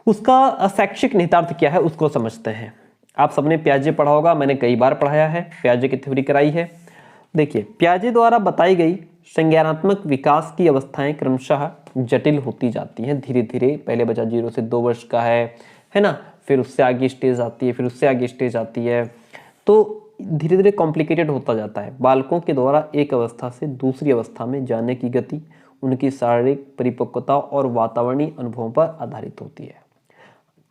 उसका शैक्षिक निहितार्थ क्या है उसको समझते हैं। आप सबने पियाजे पढ़ा होगा, मैंने कई बार पढ़ाया है, पियाजे की थ्योरी कराई है। देखिए, पियाजे द्वारा बताई गई संज्ञानात्मक विकास की अवस्थाएं क्रमशः जटिल होती जाती हैं धीरे धीरे। पहले बच्चा 0 से 2 वर्ष का है ना, फिर उससे आगे स्टेज आती है, फिर उससे आगे स्टेज आती है, तो धीरे धीरे कॉम्प्लिकेटेड होता जाता है। बालकों के द्वारा एक अवस्था से दूसरी अवस्था में जाने की गति उनकी शारीरिक परिपक्वता और वातावरणीय अनुभवों पर आधारित होती है।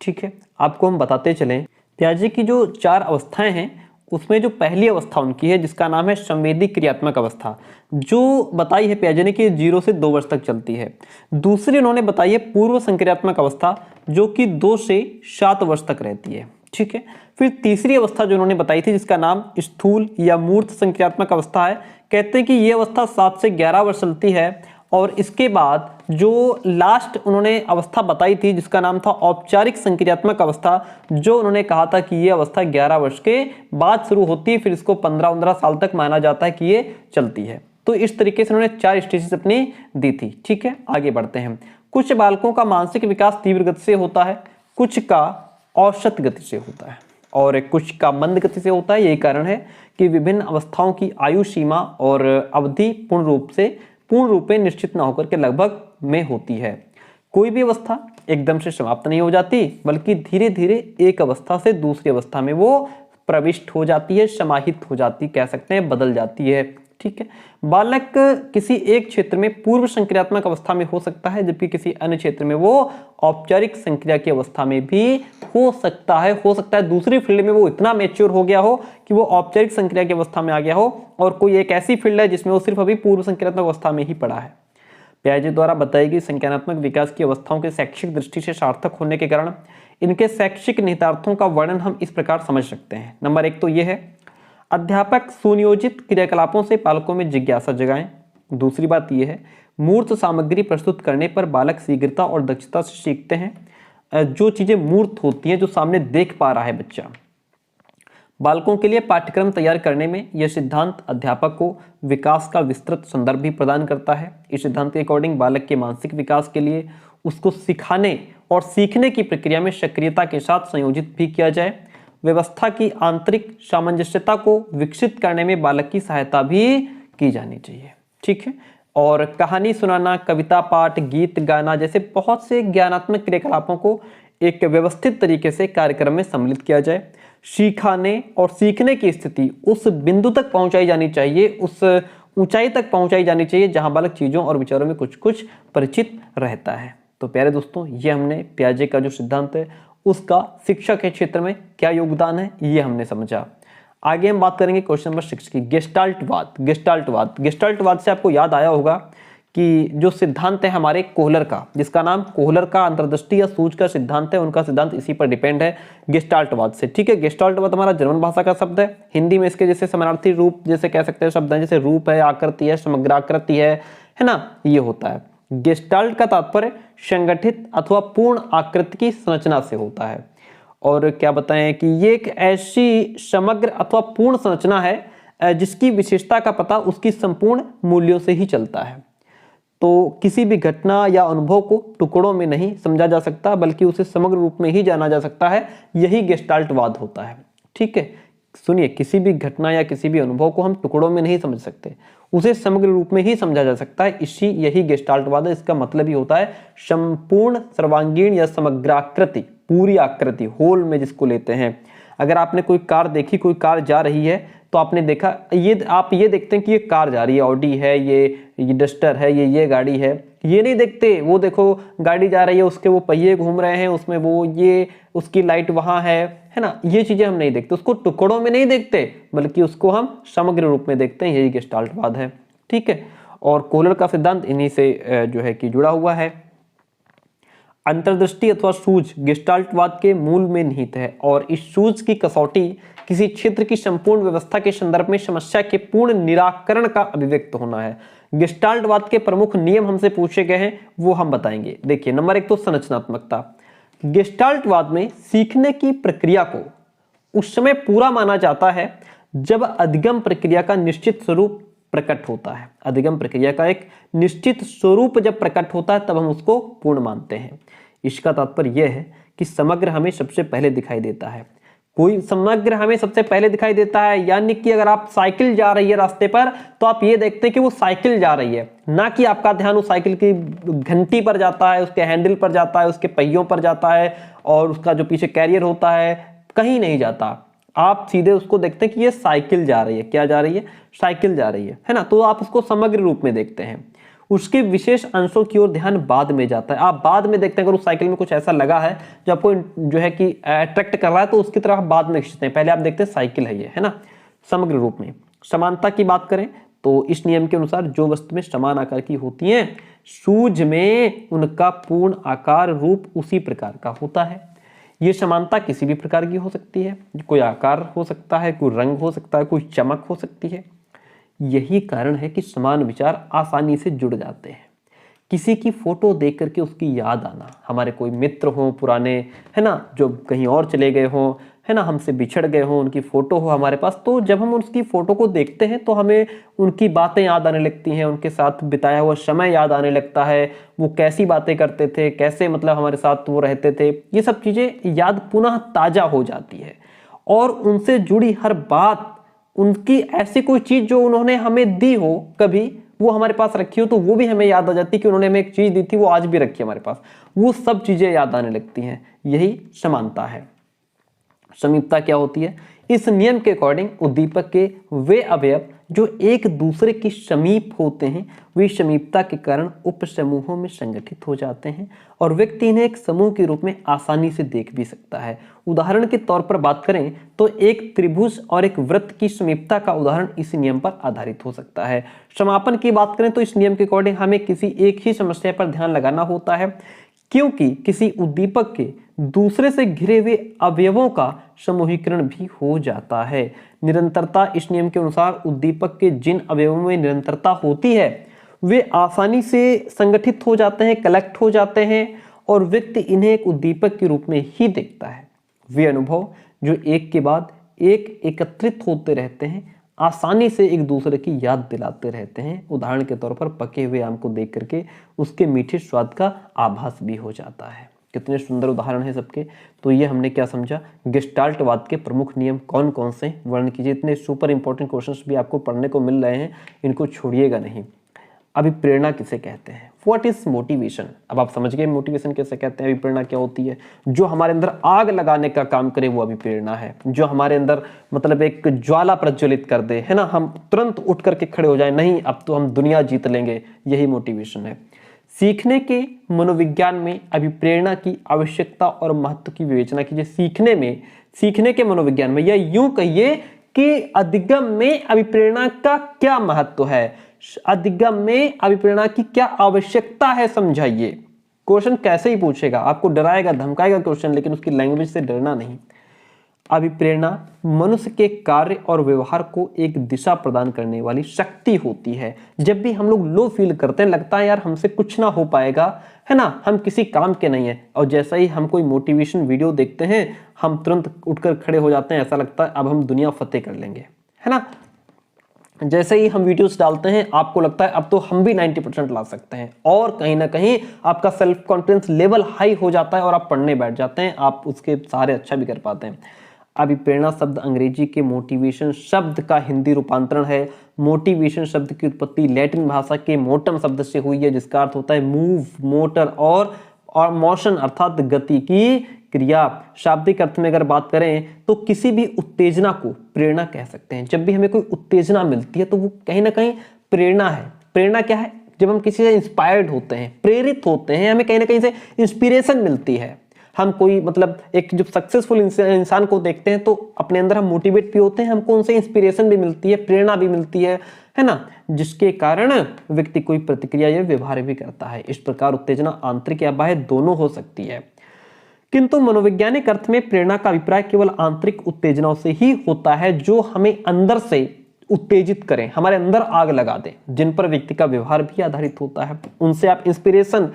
ठीक है, आपको हम बताते चलें पियाजे की जो 4 अवस्थाएं हैं उसमें जो पहली अवस्था उनकी है जिसका नाम है संवेदी क्रियात्मक अवस्था, जो बताई है पियाजे ने कि 0 से 2 वर्ष तक चलती है। दूसरी उन्होंने बताई है पूर्व संक्रियात्मक अवस्था जो कि 2 से 7 वर्ष तक रहती है। ठीक है, फिर तीसरी अवस्था जो उन्होंने बताई थी जिसका नाम स्थूल या मूर्त संक्रियात्मक अवस्था है, कहते हैं कि ये अवस्था 7 से 11 वर्ष चलती है। और इसके बाद जो लास्ट उन्होंने अवस्था बताई थी जिसका नाम था औपचारिक संक्रियात्मक अवस्था, जो उन्होंने कहा था कि ये अवस्था 11 वर्ष के बाद शुरू होती है, फिर इसको 15-15 साल तक माना जाता है कि ये चलती है। तो इस तरीके से उन्होंने 4 स्टेजेस अपनी दी थी। ठीक है, आगे बढ़ते हैं। कुछ बालकों का मानसिक विकास तीव्र गति से होता है, कुछ का औसत गति से होता है। और कुछ का मंद गति से होता है। यही कारण है कि विभिन्न अवस्थाओं की आयु सीमा और अवधि पूर्ण रूप में निश्चित न होकर के लगभग में होती है। कोई भी अवस्था एकदम से समाप्त नहीं हो जाती, बल्कि धीरे धीरे एक अवस्था से दूसरी अवस्था में वो प्रविष्ट हो जाती है, समाहित हो जाती, कह सकते हैं बदल जाती है। ठीक है, बालक किसी एक क्षेत्र में पूर्व संक्रियात्मक अवस्था में हो सकता है, जबकि किसी अन्य क्षेत्र में वो औपचारिक संक्रिया की अवस्था में भी हो सकता है दूसरी फील्ड में वो इतना मैच्योर हो गया हो कि वो औपचारिक संक्रिया की अवस्था में आ गया हो, और कोई एक ऐसी फील्ड है जिसमें वो सिर्फ अभी पूर्व संक्रियात्मक अवस्था में ही पड़ा है। पियाजे द्वारा बताई गई संज्ञानात्मक विकास की अवस्थाओं के शैक्षिक दृष्टि से सार्थक होने के कारण इनके शैक्षिक निहितार्थों का वर्णन हम इस प्रकार समझ सकते हैं। नंबर 1 तो ये है, अध्यापक सुनियोजित क्रियाकलापों से बालकों में जिज्ञासा जगाएं। दूसरी बात यह है, मूर्त सामग्री प्रस्तुत करने पर बालक शीघ्रता और दक्षता से सीखते हैं। जो चीजें मूर्त होती हैं, जो सामने देख पा रहा है बच्चा। बालकों के लिए पाठ्यक्रम तैयार करने में यह सिद्धांत अध्यापक को विकास का विस्तृत संदर्भ भी प्रदान करता है। इस सिद्धांत के अकॉर्डिंग बालक के मानसिक विकास के लिए उसको सिखाने और सीखने की प्रक्रिया में सक्रियता के साथ संयोजित भी किया जाए। व्यवस्था की आंतरिक सामंजस्यता को विकसित करने में बालक की सहायता भी की जानी चाहिए। ठीक है, और कहानी सुनाना, कविता पाठ, गीत गाना जैसे बहुत से ज्ञानात्मक क्रियाकलापों को एक व्यवस्थित तरीके से कार्यक्रम में सम्मिलित किया जाए। सिखाने और सीखने की स्थिति उस बिंदु तक पहुंचाई जानी चाहिए, उस ऊंचाई तक पहुंचाई जानी चाहिए जहां बालक चीजों और विचारों में कुछ कुछ परिचित रहता है। तो प्यारे दोस्तों, ये हमने पियाजे का जो सिद्धांत है उसका शिक्षा के क्षेत्र में क्या योगदान है ये हमने समझा। आगे हम बात करेंगे क्वेश्चन नंबर 6 की, गेस्टाल्टवाद। गेस्टाल्टवाद से आपको याद आया होगा कि जो सिद्धांत है हमारे कोहलर का, जिसका नाम कोहलर का अंतर्दृष्टि या सूझ का सिद्धांत है, उनका सिद्धांत इसी पर डिपेंड है, गेस्टाल्टवाद से। ठीक है, गेस्टाल्टवाद हमारा जर्मन भाषा का शब्द है। हिंदी में इसके जैसे समानार्थी रूप जैसे कह सकते हैं शब्द हैं, जैसे रूप है, आकृति है, समग्राकृति है ना, ये होता है। गेस्टाल्ट का तात्पर्य संगठित अथवा पूर्ण आकृति की संरचना से होता है। और क्या बताएं कि ये एक ऐसी समग्र अथवा पूर्ण संरचना है जिसकी विशेषता का पता उसकी संपूर्ण मूल्यों से ही चलता है। तो किसी भी घटना या अनुभव को टुकड़ों में नहीं समझा जा सकता, बल्कि उसे समग्र रूप में ही जाना जा सकता है। यही गेस्टाल्टवाद होता है। ठीक है, सुनिए, किसी भी घटना या किसी भी अनुभव को हम टुकड़ों में नहीं समझ सकते, उसे समग्र रूप में ही समझा जा सकता है। यही गेस्टाल्टवाद है। इसका मतलब ही होता है संपूर्ण, सर्वांगीण या समग्राकृति, पूरी आकृति, होल में जिसको लेते हैं। अगर आपने कोई कार देखी, कोई कार जा रही है, तो आपने देखा, आप ये देखते हैं कि ये कार जा रही है, ऑडी है, ये डस्टर है, ये गाड़ी है, ये नहीं देखते वो देखो गाड़ी जा रही है, उसके वो पहिए घूम रहे हैं, उसमें वो ये उसकी लाइट वहां है ना, ये चीजें हम नहीं देखते, उसको टुकड़ों में नहीं देखते, बल्कि उसको हम समग्र रूप में देखते हैं। यही गेस्टाल्टवाद है। ठीक है, और कोहलर का सिद्धांत इन्हीं से जो है कि जुड़ा हुआ है। अंतर्दृष्टि अथवा सूझ गेस्टाल्टवाद के मूल में निहित है, और इस सूझ की कसौटी किसी क्षेत्र की संपूर्ण व्यवस्था के संदर्भ में समस्या के पूर्ण निराकरण का अभिव्यक्त होना है। गेस्टाल्टवाद के प्रमुख नियम हमसे पूछे गए हैं, वो हम बताएंगे। देखिए, नंबर 1 तो संरचनात्मकता। गेस्टाल्टवाद में सीखने की प्रक्रिया को उस समय पूरा माना जाता है जब अधिगम प्रक्रिया का निश्चित स्वरूप प्रकट होता है। अधिगम प्रक्रिया का एक निश्चित स्वरूप जब प्रकट होता है तब हम उसको पूर्ण मानते हैं। इसका तात्पर्य यह है कि समग्र हमें सबसे पहले दिखाई देता है। कोई समग्र हमें सबसे पहले दिखाई देता है, यानी कि अगर आप साइकिल जा रही है रास्ते पर, तो आप ये देखते हैं कि वो साइकिल जा रही है, ना कि आपका ध्यान उस साइकिल की घंटी पर जाता है, उसके हैंडल पर जाता है, उसके पहियों पर जाता है, और उसका जो पीछे कैरियर होता है कहीं नहीं जाता। आप सीधे उसको देखते हैं कि ये साइकिल जा रही है। क्या जा रही है? साइकिल जा रही है ना। तो आप उसको समग्र रूप में देखते हैं। उसके विशेष अंशों की ओर ध्यान बाद में जाता है। आप बाद में देखते हैं अगर उस साइकिल में कुछ ऐसा लगा है जो आपको जो है कि अट्रैक्ट कर रहा है, तो उसकी तरफ बाद में खींचते हैं। पहले आप देखते हैं साइकिल है ये, है ना, समग्र रूप में। समानता की बात करें तो इस नियम के अनुसार जो वस्तु में समान आकार की होती हैं, सूझ में उनका पूर्ण आकार रूप उसी प्रकार का होता है। ये समानता किसी भी प्रकार की हो सकती है, कोई आकार हो सकता है, कोई रंग हो सकता है, कोई चमक हो सकती है। यही कारण है कि समान विचार आसानी से जुड़ जाते हैं। किसी की फोटो देख करके उसकी याद आना, हमारे कोई मित्र हो पुराने, है ना, जो कहीं और चले गए हों, है ना, हमसे बिछड़ गए हों, उनकी फोटो हो हमारे पास, तो जब हम उसकी फोटो को देखते हैं तो हमें उनकी बातें याद आने लगती हैं, उनके साथ बिताया हुआ समय याद आने लगता है, वो कैसी बातें करते थे, कैसे मतलब हमारे साथ वो रहते थे, ये सब चीज़ें याद पुनः ताज़ा हो जाती है। और उनसे जुड़ी हर बात, उनकी ऐसी कोई चीज जो उन्होंने हमें दी हो, कभी वो हमारे पास रखी हो तो वो भी हमें याद आ जाती है कि उन्होंने हमें एक चीज दी थी, वो आज भी रखी है हमारे पास, वो सब चीजें याद आने लगती हैं। यही समानता है। समीपता क्या होती है? इस नियम के अकॉर्डिंग उद्दीपक के वे अवयव जो एक दूसरे के समीप होते हैं वे समीपता के कारण उप समूहों में संगठित हो जाते हैं और व्यक्ति इन्हें एक समूह के रूप में आसानी से देख भी सकता है। उदाहरण के तौर पर बात करें तो एक त्रिभुज और एक वृत्त की समीपता का उदाहरण इस नियम पर आधारित हो सकता है। समापन की बात करें तो इस नियम के अकॉर्डिंग हमें किसी एक ही समस्या पर ध्यान लगाना होता है, क्योंकि किसी उद्दीपक के दूसरे से घिरे हुए अवयवों का समूहीकरण भी हो जाता है। निरंतरता, इस नियम के अनुसार उद्दीपक के जिन अवयवों में निरंतरता होती है वे आसानी से संगठित हो जाते हैं, कलेक्ट हो जाते हैं और व्यक्ति इन्हें एक उद्दीपक के रूप में ही देखता है। वे अनुभव जो एक के बाद एक एकत्रित होते रहते हैं आसानी से एक दूसरे की याद दिलाते रहते हैं। उदाहरण के तौर पर पके हुए आम को देख करके उसके मीठे स्वाद का आभास भी हो जाता है। कितने सुंदर उदाहरण है सबके। तो ये हमने क्या समझा, गेस्टाल्टवाद के प्रमुख नियम कौन कौन से वर्णन कीजिए। इतने सुपर इंपॉर्टेंट क्वेश्चंस भी आपको पढ़ने को मिल रहे हैं, इनको छोड़िएगा नहीं। अभी प्रेरणा किसे कहते हैं? What is motivation? अब आप समझ गए मोटिवेशन कैसे कहते हैं, अभिप्रेरणा क्या होती है। जो हमारे अंदर आग लगाने का काम करे वो अभिप्रेरणा है। जो हमारे अंदर मतलब एक ज्वाला प्रज्वलित कर दे, है ना, हम तुरंत उठ करके खड़े हो जाए, नहीं अब तो हम दुनिया जीत लेंगे, यही मोटिवेशन है। सीखने के मनोविज्ञान में अभिप्रेरणा की आवश्यकता और महत्व की विवेचना कीजिए। सीखने के मनोविज्ञान में, या यूं कहिए कि अधिगम में अभिप्रेरणा का क्या महत्व है, अधिगम में अभिप्रेरणा की क्या आवश्यकता है, समझाइए। क्वेश्चन कैसे ही पूछेगा, आपको डराएगा धमकाएगा क्वेश्चन, लेकिन उसकी लैंग्वेज से डरना नहीं। अभिप्रेरणा मनुष्य के कार्य और व्यवहार को एक दिशा प्रदान करने वाली शक्ति होती है। जब भी हम लोग लो फील करते हैं, लगता है यार हमसे कुछ ना हो पाएगा, है ना, हम किसी काम के नहीं है, और जैसा ही हम कोई मोटिवेशन वीडियो देखते हैं हम तुरंत उठकर खड़े हो जाते हैं, ऐसा लगता है अब हम दुनिया फतेह कर लेंगे, है ना। जैसे ही हम वीडियोस डालते हैं आपको लगता है अब तो हम भी 90% ला सकते हैं, और कहीं ना कहीं आपका सेल्फ कॉन्फिडेंस लेवल हाई हो जाता है और आप पढ़ने बैठ जाते हैं, आप उसके सहारे अच्छा भी कर पाते हैं। अभिप्रेरणा शब्द अंग्रेजी के मोटिवेशन शब्द का हिंदी रूपांतरण है। मोटिवेशन शब्द की उत्पत्ति लैटिन भाषा के मोटम शब्द से हुई है, जिसका अर्थ होता है मूव, मोटर, और मोशन अर्थात गति की क्रिया। शाब्दिक अर्थ में अगर बात करें तो किसी भी उत्तेजना को प्रेरणा कह सकते हैं। जब भी हमें कोई उत्तेजना मिलती है तो वो कहीं ना कहीं प्रेरणा है। प्रेरणा क्या है? जब हम किसी से इंस्पायर्ड होते हैं, प्रेरित होते हैं, हमें कहीं ना कहीं से इंस्पिरेशन मिलती है। हम कोई मतलब एक जो सक्सेसफुल इंसान को देखते हैं तो अपने अंदर हम मोटिवेट भी होते हैं, हमको उनसे इंस्पिरेशन भी मिलती है, प्रेरणा भी मिलती है ना, जिसके कारण व्यक्ति कोई प्रतिक्रिया या व्यवहार भी करता है। इस प्रकार उत्तेजना आंतरिक या बाह्य दोनों हो सकती है, किंतु मनोवैज्ञानिक अर्थ में प्रेरणा का अभिप्राय केवल आंतरिक उत्तेजनाओं से ही होता है, जो हमें अंदर से उत्तेजित करें, हमारे अंदर आग लगा दें, जिन पर व्यक्ति का व्यवहार भी आधारित होता है। उनसे आप इंस्पिरेशन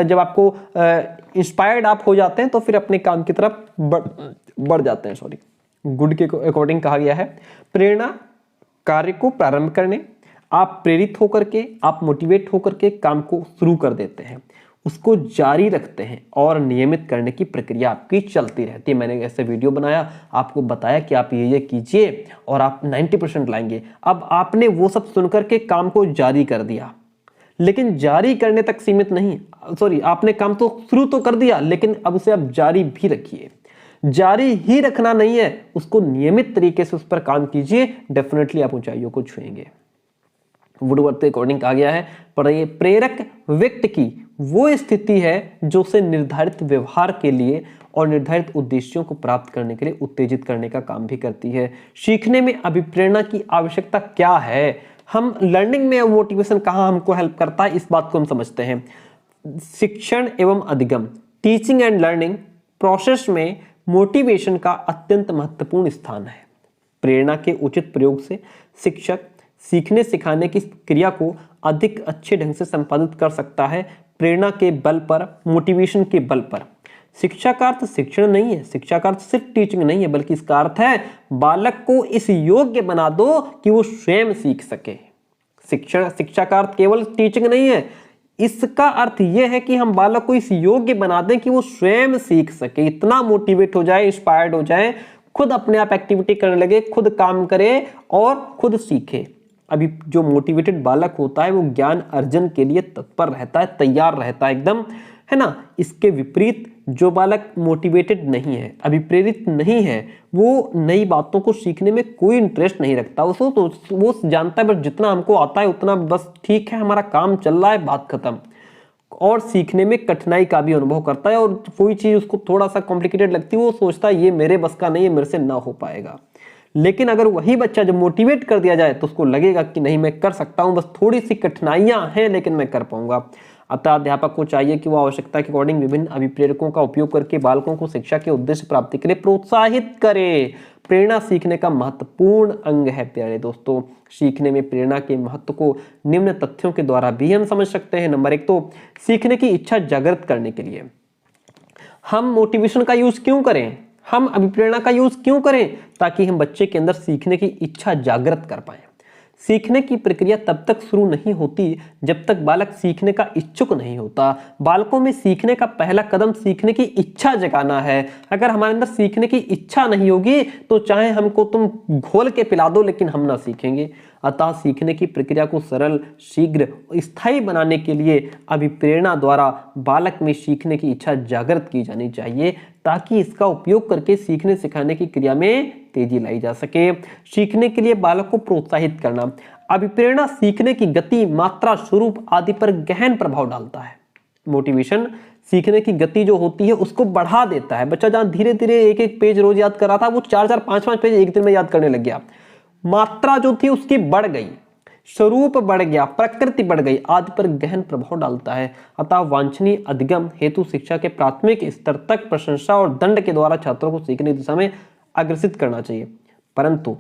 जब आपको इंस्पायर्ड आप हो जाते हैं तो फिर अपने काम की तरफ बढ़ जाते हैं। गुड के अकॉर्डिंग कहा गया है प्रेरणा कार्य को प्रारंभ करने, आप प्रेरित होकर के, आप मोटिवेट होकर के काम को शुरू कर देते हैं, उसको जारी रखते हैं और नियमित करने की प्रक्रिया आपकी चलती रहती है। मैंने ऐसे वीडियो बनाया, आपको बताया कि आप ये कीजिए और आप 90% लाएंगे। अब आपने वो सब सुनकर के काम को जारी कर दिया, लेकिन जारी करने तक सीमित नहीं, आपने काम तो शुरू तो कर दिया, लेकिन अब उसे आप जारी भी रखिए। जारी ही रखना नहीं है, उसको नियमित तरीके से उस पर काम कीजिए, डेफिनेटली आप ऊंचाइयों को छुएंगे। वुडवर्थ के अकॉर्डिंग कहा गया है प्रेरक व्यक्ति की वो स्थिति है जो उसे निर्धारित व्यवहार के लिए और निर्धारित उद्देश्यों को प्राप्त करने के लिए उत्तेजित करने का काम भी करती है। सीखने में अभिप्रेरणा की आवश्यकता क्या है, हम लर्निंग में मोटिवेशन कहाँ हमको हेल्प करता है, इस बात को हम समझते हैं। शिक्षण एवं अधिगम, टीचिंग एंड लर्निंग प्रोसेस में मोटिवेशन का अत्यंत महत्वपूर्ण स्थान है। प्रेरणा के उचित प्रयोग से शिक्षक सीखने सिखाने की क्रिया को अधिक अच्छे ढंग से संपादित कर सकता है। प्रेरणा के बल पर, मोटिवेशन के बल पर। शिक्षा का अर्थ शिक्षण नहीं है, शिक्षा का अर्थ सिर्फ टीचिंग नहीं है, बल्कि इसका अर्थ है बालक को इस योग्य बना दो कि वो स्वयं सीख सके। शिक्षा का अर्थ केवल टीचिंग नहीं है, इसका अर्थ यह है कि हम बालक को इस योग्य बना दें कि वो स्वयं सीख सके, इतना मोटिवेट हो जाए, इंस्पायर्ड हो जाए, खुद अपने आप एक्टिविटी करने लगे, खुद काम करे और खुद सीखे। अभी जो मोटिवेटेड बालक होता है वो ज्ञान अर्जन के लिए तत्पर रहता है, तैयार रहता है एकदम, है ना। इसके विपरीत जो बालक मोटिवेटेड नहीं है, अभिप्रेरित नहीं है, वो नई बातों को सीखने में कोई इंटरेस्ट नहीं रखता। उसको तो वो जानता है बस जितना हमको आता है उतना बस ठीक है, हमारा काम चल रहा है, बात खत्म। और सीखने में कठिनाई का भी अनुभव करता है, और कोई चीज उसको थोड़ा सा कॉम्प्लिकेटेड लगती है वो सोचता है ये मेरे बस का नहीं है, मेरे से ना हो पाएगा। लेकिन अगर वही बच्चा जब मोटिवेट कर दिया जाए तो उसको लगेगा कि नहीं मैं कर सकता हूं, बस थोड़ी सी कठिनाइयां हैं लेकिन मैं कर पाऊंगा। अतः अध्यापक को चाहिए कि वो आवश्यकता के अकॉर्डिंग विभिन्न अभिप्रेरकों का उपयोग करके बालकों को शिक्षा के उद्देश्य प्राप्ति के लिए प्रोत्साहित करे। प्रेरणा सीखने का महत्वपूर्ण अंग है प्यारे दोस्तों। सीखने में प्रेरणा के महत्व को निम्न तथ्यों के द्वारा भी हम समझ सकते हैं। नंबर 1 तो सीखने की इच्छा जागृत करने के लिए हम मोटिवेशन का यूज क्यों करें, हम अभिप्रेरणा का यूज क्यों करें, ताकि हम बच्चे के अंदर सीखने की इच्छा जागृत कर पाए। सीखने की प्रक्रिया तब तक शुरू नहीं होती जब तक बालक सीखने का इच्छुक नहीं होता। बालकों में सीखने का पहला कदम सीखने की इच्छा जगाना है। अगर हमारे अंदर सीखने की इच्छा नहीं होगी तो चाहे हमको तुम घोल के पिला दो लेकिन हम ना सीखेंगे। अतः सीखने की प्रक्रिया को सरल, शीघ्र, स्थायी बनाने के लिए अभिप्रेरणा द्वारा बालक में सीखने की इच्छा जागृत की जानी चाहिए, ताकि इसका उपयोग करके सीखने सिखाने की क्रिया में तेजी लाई जा सके। सीखने के लिए बालक को प्रोत्साहित करना। अभिप्रेरणा सीखने की गति, मात्रा, स्वरूप आदि पर गहन प्रभाव डालता है। मोटिवेशन सीखने की गति जो होती है उसको बढ़ा देता है। बच्चा जहां धीरे धीरे एक एक पेज रोज याद कर रहा था वो 4-4, 5-5 पेज एक दिन में याद करने लग गया। मात्रा जो थी उसकी बढ़ गई, स्वरूप बढ़ गया, प्रकृति बढ़ गई, आदि पर गहन प्रभाव डालता है। अतः वांछनीय अधिगम हेतु शिक्षा के प्राथमिक स्तर तक प्रशंसा और दंड के द्वारा छात्रों को सीखने की दिशा में अग्रसित करना चाहिए। परंतु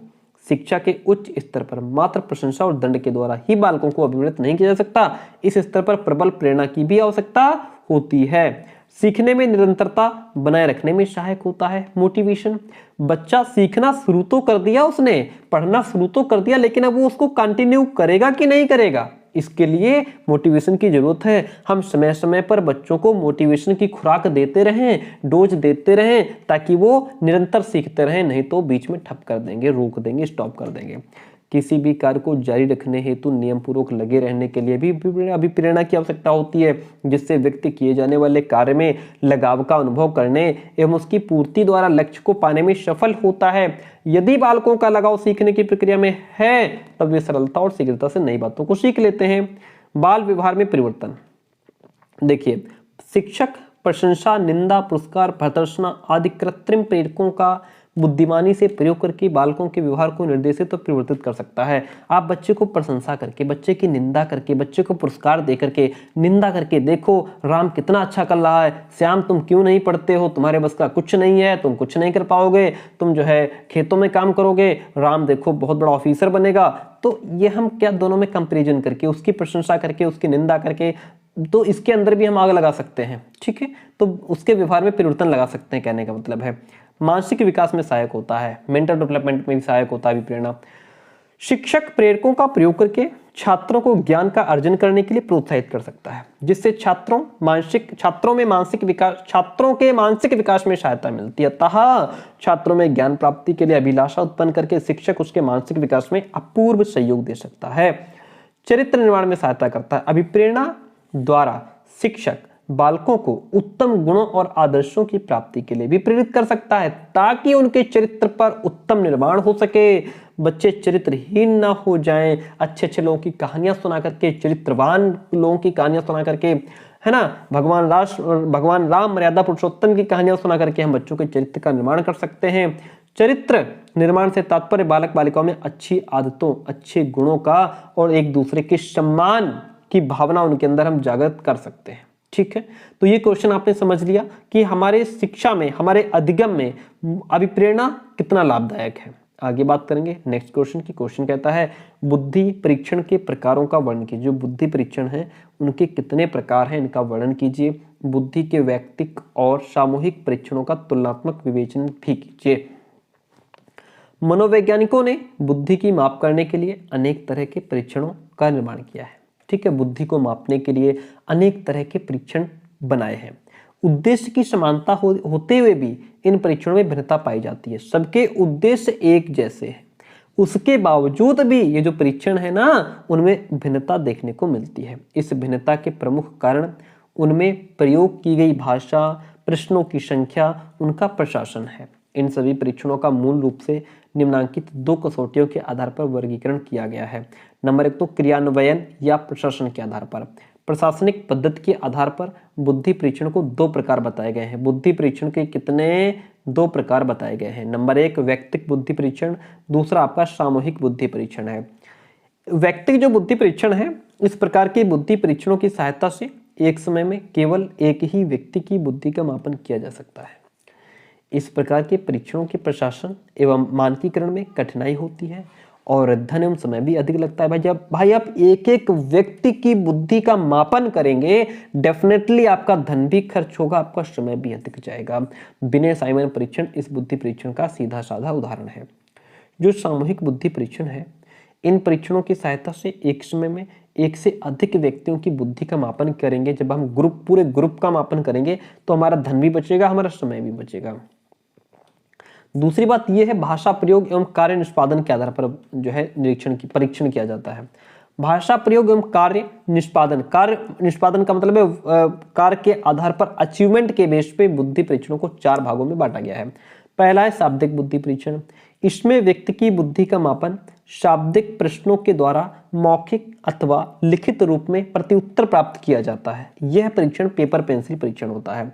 शिक्षा के उच्च स्तर पर मात्र प्रशंसा और दंड के द्वारा ही बालकों को अभिप्रेरित नहीं किया जा सकता। इस स्तर पर प्रबल प्रेरणा की भी आवश्यकता होती है। सीखने में निरंतरता बनाए रखने में सहायक होता है मोटिवेशन। बच्चा सीखना शुरू तो कर दिया, उसने पढ़ना शुरू तो कर दिया, लेकिन अब वो उसको कंटिन्यू करेगा कि नहीं करेगा, इसके लिए मोटिवेशन की जरूरत है। हम समय समय पर बच्चों को मोटिवेशन की खुराक देते रहें, डोज देते रहें, ताकि वो निरंतर सीखते रहें। नहीं तो बीच में ठप कर देंगे, रोक देंगे, स्टॉप कर देंगे। किसी भी कार्य को जारी रखने हेतु नियम पूर्वक लगे रहने के लिए भी अभिप्रेरणा की आवश्यकता होती है, जिससे व्यक्ति किए जाने वाले कार्य में लगाव का अनुभव करने एवं उसकी पूर्ति द्वारा लक्ष्य को पाने में सफल होता है। यदि बालकों का लगाव सीखने की प्रक्रिया में है तब वे सरलता और शीघ्रता से नई बातों को सीख लेते हैं। बाल व्यवहार में परिवर्तन। देखिए, शिक्षक प्रशंसा, निंदा, पुरस्कार, प्रदर्शना आदि कृत्रिम प्रेरकों का बुद्धिमानी से प्रयोग करके बालकों के व्यवहार को निर्देशित और परिवर्तित कर सकता है। आप बच्चे को प्रशंसा करके, बच्चे की निंदा करके, बच्चे को पुरस्कार दे करके, निंदा करके, देखो राम कितना अच्छा कर रहा है, श्याम तुम क्यों नहीं पढ़ते हो, तुम्हारे बस का कुछ नहीं है, तुम कुछ नहीं कर पाओगे, तुम जो है खेतों में काम करोगे, राम देखो बहुत बड़ा ऑफिसर बनेगा। तो ये हम क्या दोनों में कंपेरिजन करके, उसकी प्रशंसा करके, उसकी निंदा करके, तो इसके अंदर भी हम आग लगा सकते हैं। ठीक है, तो उसके व्यवहार में परिवर्तन लगा सकते हैं, कहने का मतलब है। मानसिक विकास में सहायक होता है, मेंटल डेवलपमेंट में भी सहायक होता है प्रेरणा। शिक्षक प्रेरकों का प्रयोग करके छात्रों को ज्ञान का अर्जन करने के लिए प्रोत्साहित कर सकता है, जिससे छात्रों के मानसिक विकास में सहायता मिलती है। अतः छात्रों में ज्ञान प्राप्ति के लिए अभिलाषा उत्पन्न करके शिक्षक उसके मानसिक विकास में अपूर्व सहयोग दे सकता है। चरित्र निर्माण में सहायता करता है। अभिप्रेरणा द्वारा शिक्षक बालकों को उत्तम गुणों और आदर्शों की प्राप्ति के लिए भी प्रेरित कर सकता है, ताकि उनके चरित्र पर उत्तम निर्माण हो सके, बच्चे चरित्रहीन ना हो जाएं। अच्छे अच्छे लोगों की कहानियां सुना करके, चरित्रवान लोगों की कहानियां सुना करके, है ना, भगवान राम मर्यादा पुरुषोत्तम की कहानियां सुना करके हम बच्चों के चरित्र का निर्माण कर सकते हैं। चरित्र निर्माण से तात्पर्य बालक बालिकाओं में अच्छी आदतों, अच्छे गुणों का और एक दूसरे के सम्मान की भावना उनके अंदर हम जागृत कर सकते हैं। ठीक है, तो ये क्वेश्चन आपने समझ लिया कि हमारे शिक्षा में, हमारे अधिगम में अभिप्रेरणा कितना लाभदायक है। आगे बात करेंगे नेक्स्ट क्वेश्चन की। क्वेश्चन कहता है बुद्धि परीक्षण के प्रकारों का वर्णन कीजिए। जो बुद्धि परीक्षण है उनके कितने प्रकार हैं, इनका वर्णन कीजिए। बुद्धि के वैयक्तिक और सामूहिक परीक्षणों का तुलनात्मक विवेचन भी कीजिए। मनोवैज्ञानिकों ने बुद्धि की माप करने के लिए अनेक तरह के परीक्षणों का निर्माण किया है। ठीक है, बुद्धि को मापने के लिए अनेक तरह के परीक्षण बनाए हैं। उद्देश्य की समानता होते हुए भी इन परीक्षणों में भिन्नता पाई जाती है। सबके उद्देश्य एक जैसे हैं, उसके बावजूद भी ये जो परीक्षण है ना, उनमें भिन्नता देखने को मिलती है। इस भिन्नता के प्रमुख कारण उनमें प्रयोग की गई भाषा, प्रश्नों की संख्या, उनका प्रशासन है। इन सभी परीक्षणों का मूल रूप से निम्नांकित 2 कसौटियों के आधार पर वर्गीकरण किया गया है। नंबर 1 तो क्रियान्वयन या प्रशासन के आधार पर। प्रशासनिक पद्धति के आधार पर बुद्धि परीक्षण को 2 प्रकार बताए गए हैं। बुद्धि परीक्षण के कितने 2 प्रकार बताए गए हैं। नंबर 1 व्यक्तिक बुद्धि परीक्षण, दूसरा आपका सामूहिक बुद्धि परीक्षण है। व्यक्तिक जो बुद्धि परीक्षण है, इस प्रकार के बुद्धि परीक्षणों की सहायता से एक समय में केवल एक ही व्यक्ति की बुद्धि का मापन किया जा सकता है। इस प्रकार के परीक्षणों के प्रशासन एवं मानकीकरण में कठिनाई होती है और धन एवं समय भी अधिक लगता है। भाई आप एक एक व्यक्ति की बुद्धि का मापन करेंगे, डेफिनेटली आपका धन भी खर्च होगा, आपका समय भी अधिक जाएगा। बिने साइमन परीक्षण इस बुद्धि परीक्षण का सीधा साधा उदाहरण है। जो सामूहिक बुद्धि परीक्षण है, इन परीक्षणों की सहायता से एक समय में एक से अधिक व्यक्तियों की बुद्धि का मापन करेंगे। जब हम पूरे ग्रुप का मापन करेंगे तो हमारा धन भी बचेगा, हमारा समय भी बचेगा। दूसरी बात यह है, भाषा प्रयोग एवं कार्य निष्पादन के आधार पर जो है परीक्षण किया जाता है। भाषा प्रयोग एवं कार्य निष्पादन का मतलब है कार्य के आधार पर अचीवमेंट के बेस पे बुद्धि परीक्षणों को 4 भागों में बांटा गया है। पहला है शाब्दिक बुद्धि परीक्षण। इसमें व्यक्ति की बुद्धि का मापन शाब्दिक प्रश्नों के द्वारा मौखिक अथवा लिखित रूप में प्रत्युत्तर प्राप्त किया जाता है। यह परीक्षण पेपर पेंसिल परीक्षण होता है।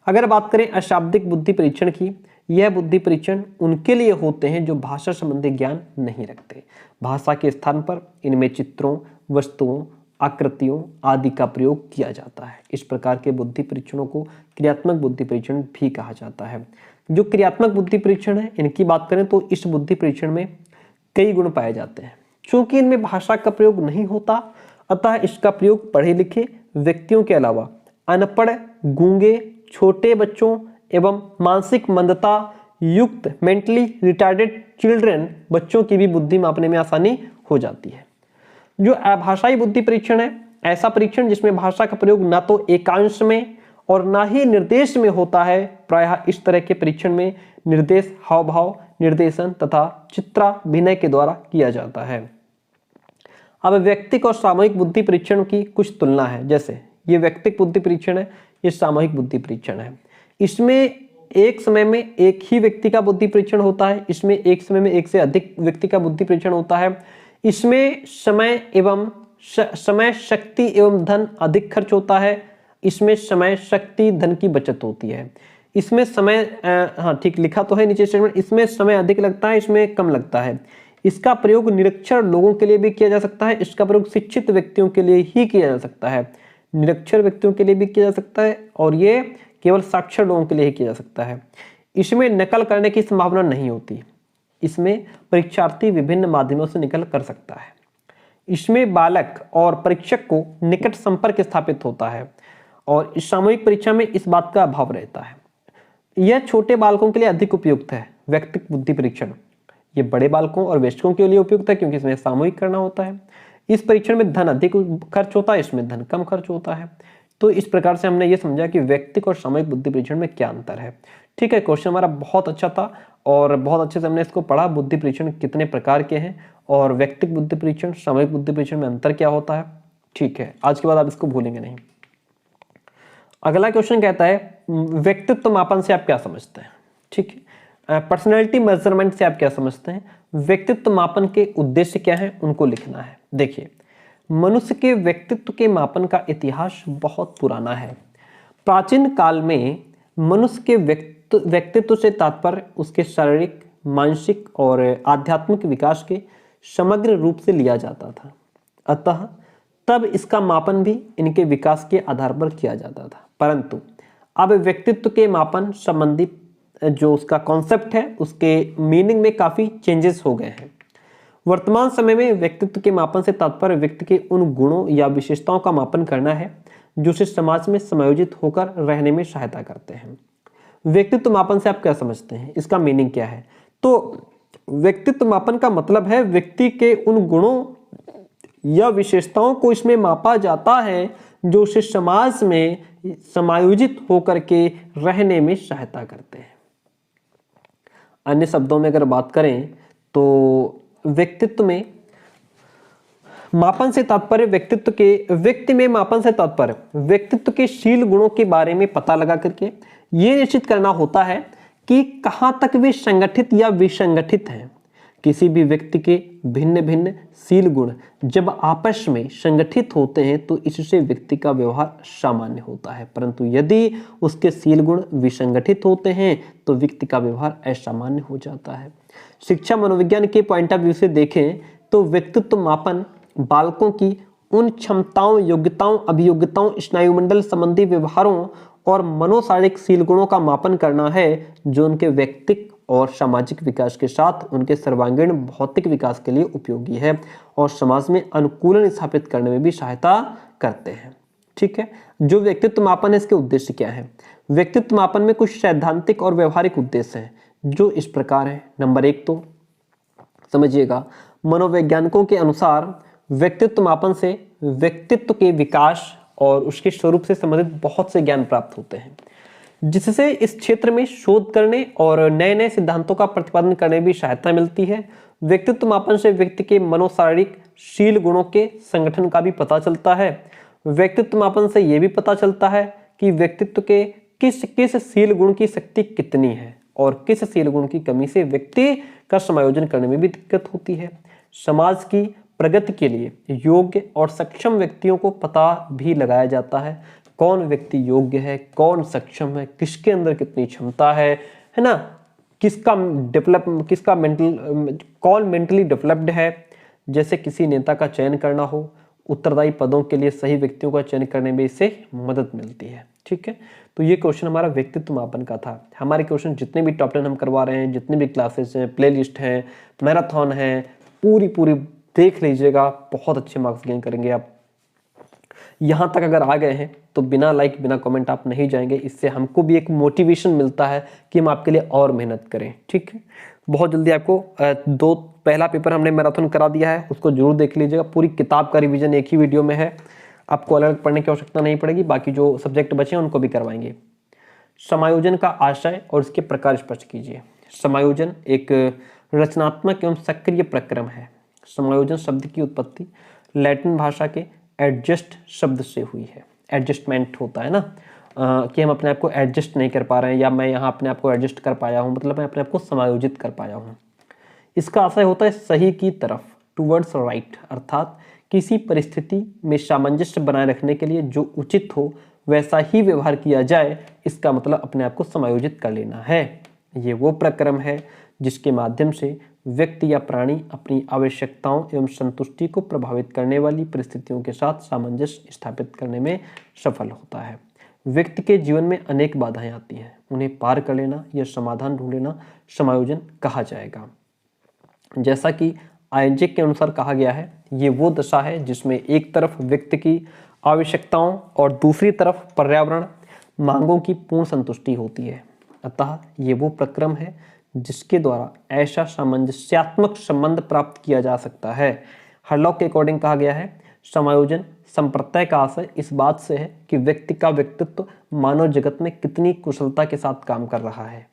अगर बात करें अशाब्दिक बुद्धि परीक्षण की, यह बुद्धि परीक्षण उनके लिए होते हैं जो भाषा संबंधी ज्ञान नहीं रखते। भाषा के स्थान पर इनमें चित्रों, वस्तुओं, आकृतियों आदि का प्रयोग किया जाता है। इस प्रकार के बुद्धि परीक्षणों को क्रियात्मक बुद्धि परीक्षण भी कहा जाता है। जो क्रियात्मक बुद्धि परीक्षण है, इनकी बात करें तो इस बुद्धि परीक्षण में कई गुण पाए जाते हैं। चूंकि इनमें भाषा का प्रयोग नहीं होता, अतः इसका प्रयोग पढ़े लिखे व्यक्तियों के अलावा अनपढ़, गूंगे, छोटे बच्चों एवं मानसिक मंदता युक्त मेंटली रिटार्डेड चिल्ड्रन बच्चों की भी बुद्धि मापने में आसानी हो जाती है। जो अभाषाई बुद्धि परीक्षण है, ऐसा परीक्षण जिसमें भाषा का प्रयोग ना तो एकांश में और ना ही निर्देश में होता है। प्रायः इस तरह के परीक्षण में निर्देश हाव भाव, निर्देशन तथा चित्राभिनय के द्वारा किया जाता है। अब व्यक्तिक और सामूहिक बुद्धि परीक्षण की कुछ तुलना है। जैसे ये व्यक्तिक बुद्धि परीक्षण है, ये सामूहिक बुद्धि परीक्षण है। इसमें एक समय में एक ही व्यक्ति का बुद्धि परीक्षण होता है। इसमें एक समय में एक से अधिक व्यक्ति का बुद्धि परीक्षण होता है। इसमें समय, शक्ति एवं धन अधिक खर्च होता है। इसमें समय, शक्ति, धन की बचत होती है। इसमें समय ठीक लिखा तो है नीचे स्टेटमेंट, इसमें समय अधिक लगता है, इसमें कम लगता है। इसका प्रयोग निरक्षर लोगों के लिए भी किया जा सकता है। इसका प्रयोग शिक्षित व्यक्तियों के लिए ही किया जा सकता है। निरक्षर व्यक्तियों के लिए भी किया जा सकता है और ये केवल साक्षर लोगों के लिए ही किया जा सकता है। इसमें नकल करने की संभावना नहीं होती। इसमें परीक्षार्थी विभिन्न माध्यमों से नकल कर सकता है। इसमें बालक और परीक्षक को निकट संपर्क स्थापित होता है और इस सामूहिक परीक्षा में इस बात का अभाव रहता है। यह छोटे बालकों के लिए अधिक उपयुक्त है। व्यक्तिक बुद्धि परीक्षण ये बड़े बालकों और वयस्कों के लिए उपयुक्त है क्योंकि इसमें सामूहिक करना होता है। इस परीक्षण में धन अधिक खर्च होता है, इसमें धन कम खर्च होता है। तो इस प्रकार से हमने ये समझा कि व्यक्तिक और सामूहिक बुद्धि परीक्षण में क्या अंतर है। ठीक है, क्वेश्चन हमारा बहुत अच्छा था और बहुत अच्छे से हमने इसको पढ़ा। बुद्धि परीक्षण कितने प्रकार के हैं और व्यक्तिक बुद्धि परीक्षण, सामूहिक बुद्धि परीक्षण में अंतर क्या होता है। ठीक है, आज के बाद आप इसको भूलेंगे नहीं। अगला क्वेश्चन कहता है व्यक्तित्व मापन से आप क्या समझते हैं। ठीक है, पर्सनैलिटी मेजरमेंट से आप क्या समझते हैं। व्यक्तित्व मापन के उद्देश्य क्या है, उनको लिखना है। देखिए, मनुष्य के व्यक्तित्व के मापन का इतिहास बहुत पुराना है। प्राचीन काल में मनुष्य के व्यक्तित्व से तात्पर्य उसके शारीरिक, मानसिक और आध्यात्मिक विकास के समग्र रूप से लिया जाता था। अतः तब इसका मापन भी इनके विकास के आधार पर किया जाता था। परंतु अब व्यक्तित्व के मापन संबंधी जो उसका कॉन्सेप्ट है, उसके मीनिंग में काफी चेंजेस हो गए हैं। वर्तमान समय में व्यक्तित्व के मापन से तात्पर्य व्यक्ति के उन गुणों या विशेषताओं का मापन करना है जो उसे समाज में समायोजित होकर रहने में सहायता करते हैं। व्यक्तित्व मापन से आप क्या समझते हैं, इसका मीनिंग क्या है। तो व्यक्तित्व मापन का मतलब है व्यक्ति के उन गुणों या विशेषताओं को इसमें मापा जाता है जो उसे समाज में समायोजित होकर के रहने में सहायता करते हैं। अन्य शब्दों में अगर बात करें तो व्यक्तित्व में मापन से तात्पर्य व्यक्ति में मापन से तात्पर्य व्यक्तित्व के शील गुणों के बारे में पता लगा करके ये निश्चित करना होता है कि कहां तक वे संगठित या विसंगठित हैं। किसी भी व्यक्ति के भिन्न भिन्न शील गुण जब आपस में संगठित होते हैं तो इससे व्यक्ति का व्यवहार सामान्य होता है, परंतु यदि उसके शील गुण विसंगठित होते हैं तो व्यक्ति का व्यवहार असामान्य हो जाता है। शिक्षा मनोविज्ञान के पॉइंट ऑफ व्यू से देखें तो व्यक्तित्व मापन बालकों की उन क्षमताओं, योग्यताओं, अभियोग्यताओं, स्नायुमंडल संबंधी व्यवहारों और मनोशारीरिक शील गुणों का मापन करना है जो उनके व्यक्तित्व और सामाजिक विकास के साथ उनके सर्वांगीण भौतिक विकास के लिए उपयोगी है और समाज में अनुकूलन स्थापित करने में भी सहायता करते हैं। ठीक है, जो व्यक्तित्व मापन है इसके उद्देश्य क्या है? व्यक्तित्व मापन में कुछ सैद्धांतिक और व्यवहारिक उद्देश्य हैं जो इस प्रकार है। नंबर 1 तो समझिएगा, मनोवैज्ञानिकों के अनुसार व्यक्तित्व मापन से व्यक्तित्व के विकास और उसके स्वरूप से संबंधित बहुत से ज्ञान प्राप्त होते हैं, जिससे इस क्षेत्र में शोध करने और नए नए सिद्धांतों का प्रतिपादन करने में भी सहायता मिलती है। व्यक्तित्व मापन से व्यक्ति के मनोशारीरिक शील गुणों के संगठन का भी पता चलता है। व्यक्तित्व मापन से यह भी पता चलता है कि व्यक्तित्व के किस किस शील गुण की शक्ति कितनी है और किस शील गुण की कमी से व्यक्ति का समायोजन करने में भी दिक्कत होती है। समाज की प्रगति के लिए योग्य और सक्षम व्यक्तियों को पता भी लगाया जाता है। कौन व्यक्ति योग्य है, कौन सक्षम है, किसके अंदर कितनी क्षमता है ना, कौन मेंटली डेवलप्ड है। जैसे किसी नेता का चयन करना हो, उत्तरदायी पदों के लिए सही व्यक्तियों का चयन करने में इससे मदद मिलती है। ठीक है, तो ये क्वेश्चन हमारा व्यक्तित्व मापन का था। हमारे क्वेश्चन जितने भी टॉप 10 हम करवा रहे हैं, जितने भी क्लासेस हैं, प्लेलिस्ट हैं, मैराथन है, पूरी देख लीजिएगा, बहुत अच्छे मार्क्स गेन करेंगे आप। यहाँ तक अगर आ गए हैं तो बिना लाइक बिना कमेंट आप नहीं जाएंगे। इससे हमको भी एक मोटिवेशन मिलता है कि हम आपके लिए और मेहनत करें। ठीक है, बहुत जल्दी आपको पहला पेपर हमने मैराथन करा दिया है, उसको जरूर देख लीजिएगा। पूरी किताब का रिवीजन एक ही वीडियो में है, आपको अलग पढ़ने की आवश्यकता नहीं पड़ेगी। बाकी जो सब्जेक्ट बचे हैं उनको भी करवाएंगे। समायोजन का आशय और इसके प्रकार स्पष्ट कीजिए। समायोजन एक रचनात्मक एवं सक्रिय प्रक्रम है। समायोजन शब्द की उत्पत्ति लैटिन भाषा के एडजस्ट शब्द से हुई है। एडजस्टमेंट होता है ना, कि हम अपने आप को एडजस्ट नहीं कर पा रहे हैं, या मैं यहाँ अपने आप को एडजस्ट कर पाया हूँ, मतलब मैं अपने आप को समायोजित कर पाया हूँ। इसका आशय होता है सही की तरफ, टुवर्ड्स राइट, अर्थात किसी परिस्थिति में सामंजस्य बनाए रखने के लिए जो उचित हो वैसा ही व्यवहार किया जाए, इसका मतलब अपने आप को समायोजित कर लेना है। ये वो प्रक्रम है जिसके माध्यम से व्यक्ति या प्राणी अपनी आवश्यकताओं एवं संतुष्टि को प्रभावित करने वाली परिस्थितियों के साथ सामंजस्य स्थापित करने में सफल होता है। व्यक्ति के जीवन में अनेक बाधाएं आती हैं, उन्हें पार कर लेना या समाधान ढूंढ लेना समायोजन कहा जाएगा। जैसा कि आयजेक के अनुसार कहा गया है, ये वो दशा है जिसमें एक तरफ व्यक्ति की आवश्यकताओं और दूसरी तरफ पर्यावरण मांगों की पूर्ण संतुष्टि होती है। अतः ये वो प्रक्रम है जिसके द्वारा ऐसा सामंजस्यात्मक संबंध प्राप्त किया जा सकता है। हरलॉक के अकॉर्डिंग कहा गया है, समायोजन संप्रत्यय का आशय इस बात से है कि व्यक्ति का व्यक्तित्व मानव जगत में कितनी कुशलता के साथ काम कर रहा है।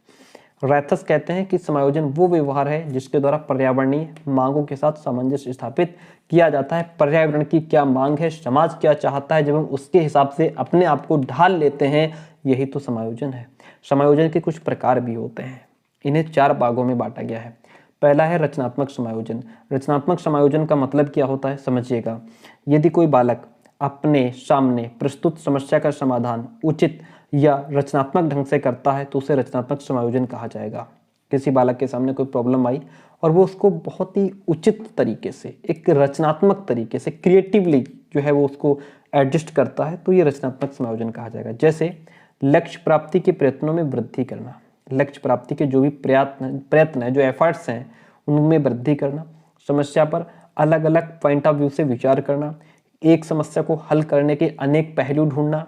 रैथस कहते हैं कि समायोजन वो व्यवहार है जिसके द्वारा पर्यावरणीय मांगों के साथ सामंजस्य स्थापित किया जाता है। पर्यावरण की क्या मांग है, समाज क्या चाहता है, जब हम उसके हिसाब से अपने आप को ढाल लेते हैं, यही तो समायोजन है। समायोजन के कुछ प्रकार भी होते हैं, इन्हें 4 भागों में बांटा गया है। पहला है रचनात्मक समायोजन। रचनात्मक समायोजन का मतलब क्या होता है, समझिएगा। यदि कोई बालक अपने सामने प्रस्तुत समस्या का समाधान उचित या रचनात्मक ढंग से करता है तो उसे रचनात्मक समायोजन कहा जाएगा। किसी बालक के सामने कोई प्रॉब्लम आई और वो उसको बहुत ही उचित तरीके से, एक रचनात्मक तरीके से, क्रिएटिवली जो है वो उसको एडजस्ट करता है, तो ये रचनात्मक समायोजन कहा जाएगा। जैसे लक्ष्य प्राप्ति के प्रयत्नों में वृद्धि करना, लक्ष्य प्राप्ति के जो भी प्रयत्न है, जो एफर्ट्स हैं, उनमें वृद्धि करना, समस्या पर अलग अलग पॉइंट ऑफ व्यू से विचार करना, एक समस्या को हल करने के अनेक पहलू ढूंढना,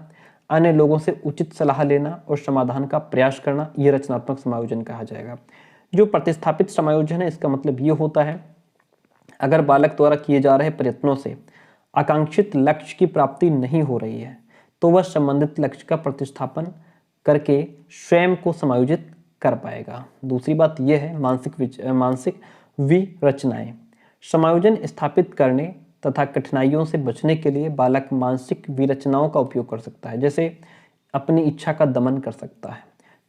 अन्य लोगों से उचित सलाह लेना और समाधान का प्रयास करना, ये रचनात्मक समायोजन कहा जाएगा। जो प्रतिस्थापित समायोजन है, इसका मतलब ये होता है अगर बालक द्वारा किए जा रहे प्रयत्नों से आकांक्षित लक्ष्य की प्राप्ति नहीं हो रही है तो वह संबंधित लक्ष्य का प्रतिस्थापन करके स्वयं को समायोजित कर पाएगा। दूसरी बात यह है मानसिक विरचनाएं। समायोजन स्थापित करने तथा कठिनाइयों से बचने के लिए बालक मानसिक विरचनाओं का उपयोग कर सकता है, जैसे अपनी इच्छा का दमन कर सकता है,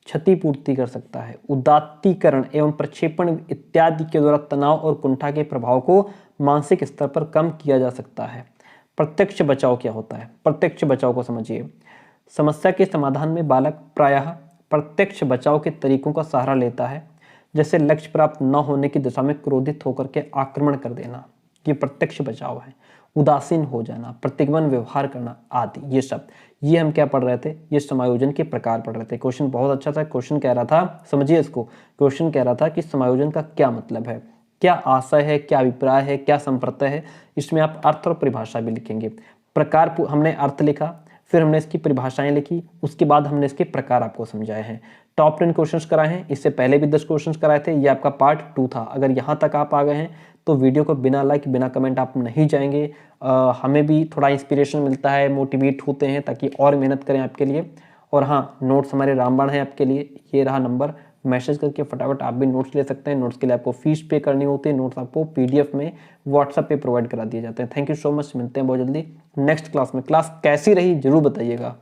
क्षतिपूर्ति कर सकता है, उदात्तीकरण एवं प्रक्षेपण इत्यादि के द्वारा तनाव और कुंठा के प्रभाव को मानसिक स्तर पर कम किया जा सकता है। प्रत्यक्ष बचाव क्या होता है? प्रत्यक्ष बचाव को समझिए। समस्या के समाधान में बालक प्रायः प्रत्यक्ष बचाव के तरीकों का सहारा लेता है, जैसे लक्ष्य प्राप्त न होने की दिशा में क्रोधित होकर के आक्रमण कर देना, ये प्रत्यक्ष बचाव है। उदासीन हो जाना, प्रतिगमन व्यवहार करना आदि, ये हम क्या पढ़ रहे थे? ये समायोजन के प्रकार पढ़ रहे थे। क्वेश्चन बहुत अच्छा था। क्वेश्चन कह रहा था, समझिए इसको, क्वेश्चन कह रहा था कि समायोजन का क्या मतलब है, क्या आशय है, क्या अभिप्राय है, क्या संप्रत्यय है। इसमें आप अर्थ और परिभाषा भी लिखेंगे। प्रकार हमने अर्थ लिखा, फिर हमने इसकी परिभाषाएं लिखी, उसके बाद हमने इसके प्रकार आपको समझाए हैं। टॉप 10 क्वेश्चंस कराए हैं, इससे पहले भी 10 क्वेश्चंस कराए थे। ये आपका पार्ट 2 था। अगर यहाँ तक आप आ गए हैं तो वीडियो को बिना लाइक बिना कमेंट आप नहीं जाएंगे। हमें भी थोड़ा इंस्पिरेशन मिलता है, मोटिवेट होते हैं ताकि और मेहनत करें आपके लिए। और हाँ, नोट्स हमारे रामबाण है आपके लिए, ये रहा नंबर, मैसेज करके फटाफट आप भी नोट्स ले सकते हैं। नोट्स के लिए आपको फीस पे करनी होती है। नोट्स आपको PDF में व्हाट्सएप पे प्रोवाइड करा दिए जाते हैं। थैंक यू सो मच, मिलते हैं बहुत जल्दी नेक्स्ट क्लास में। क्लास कैसी रही जरूर बताइएगा।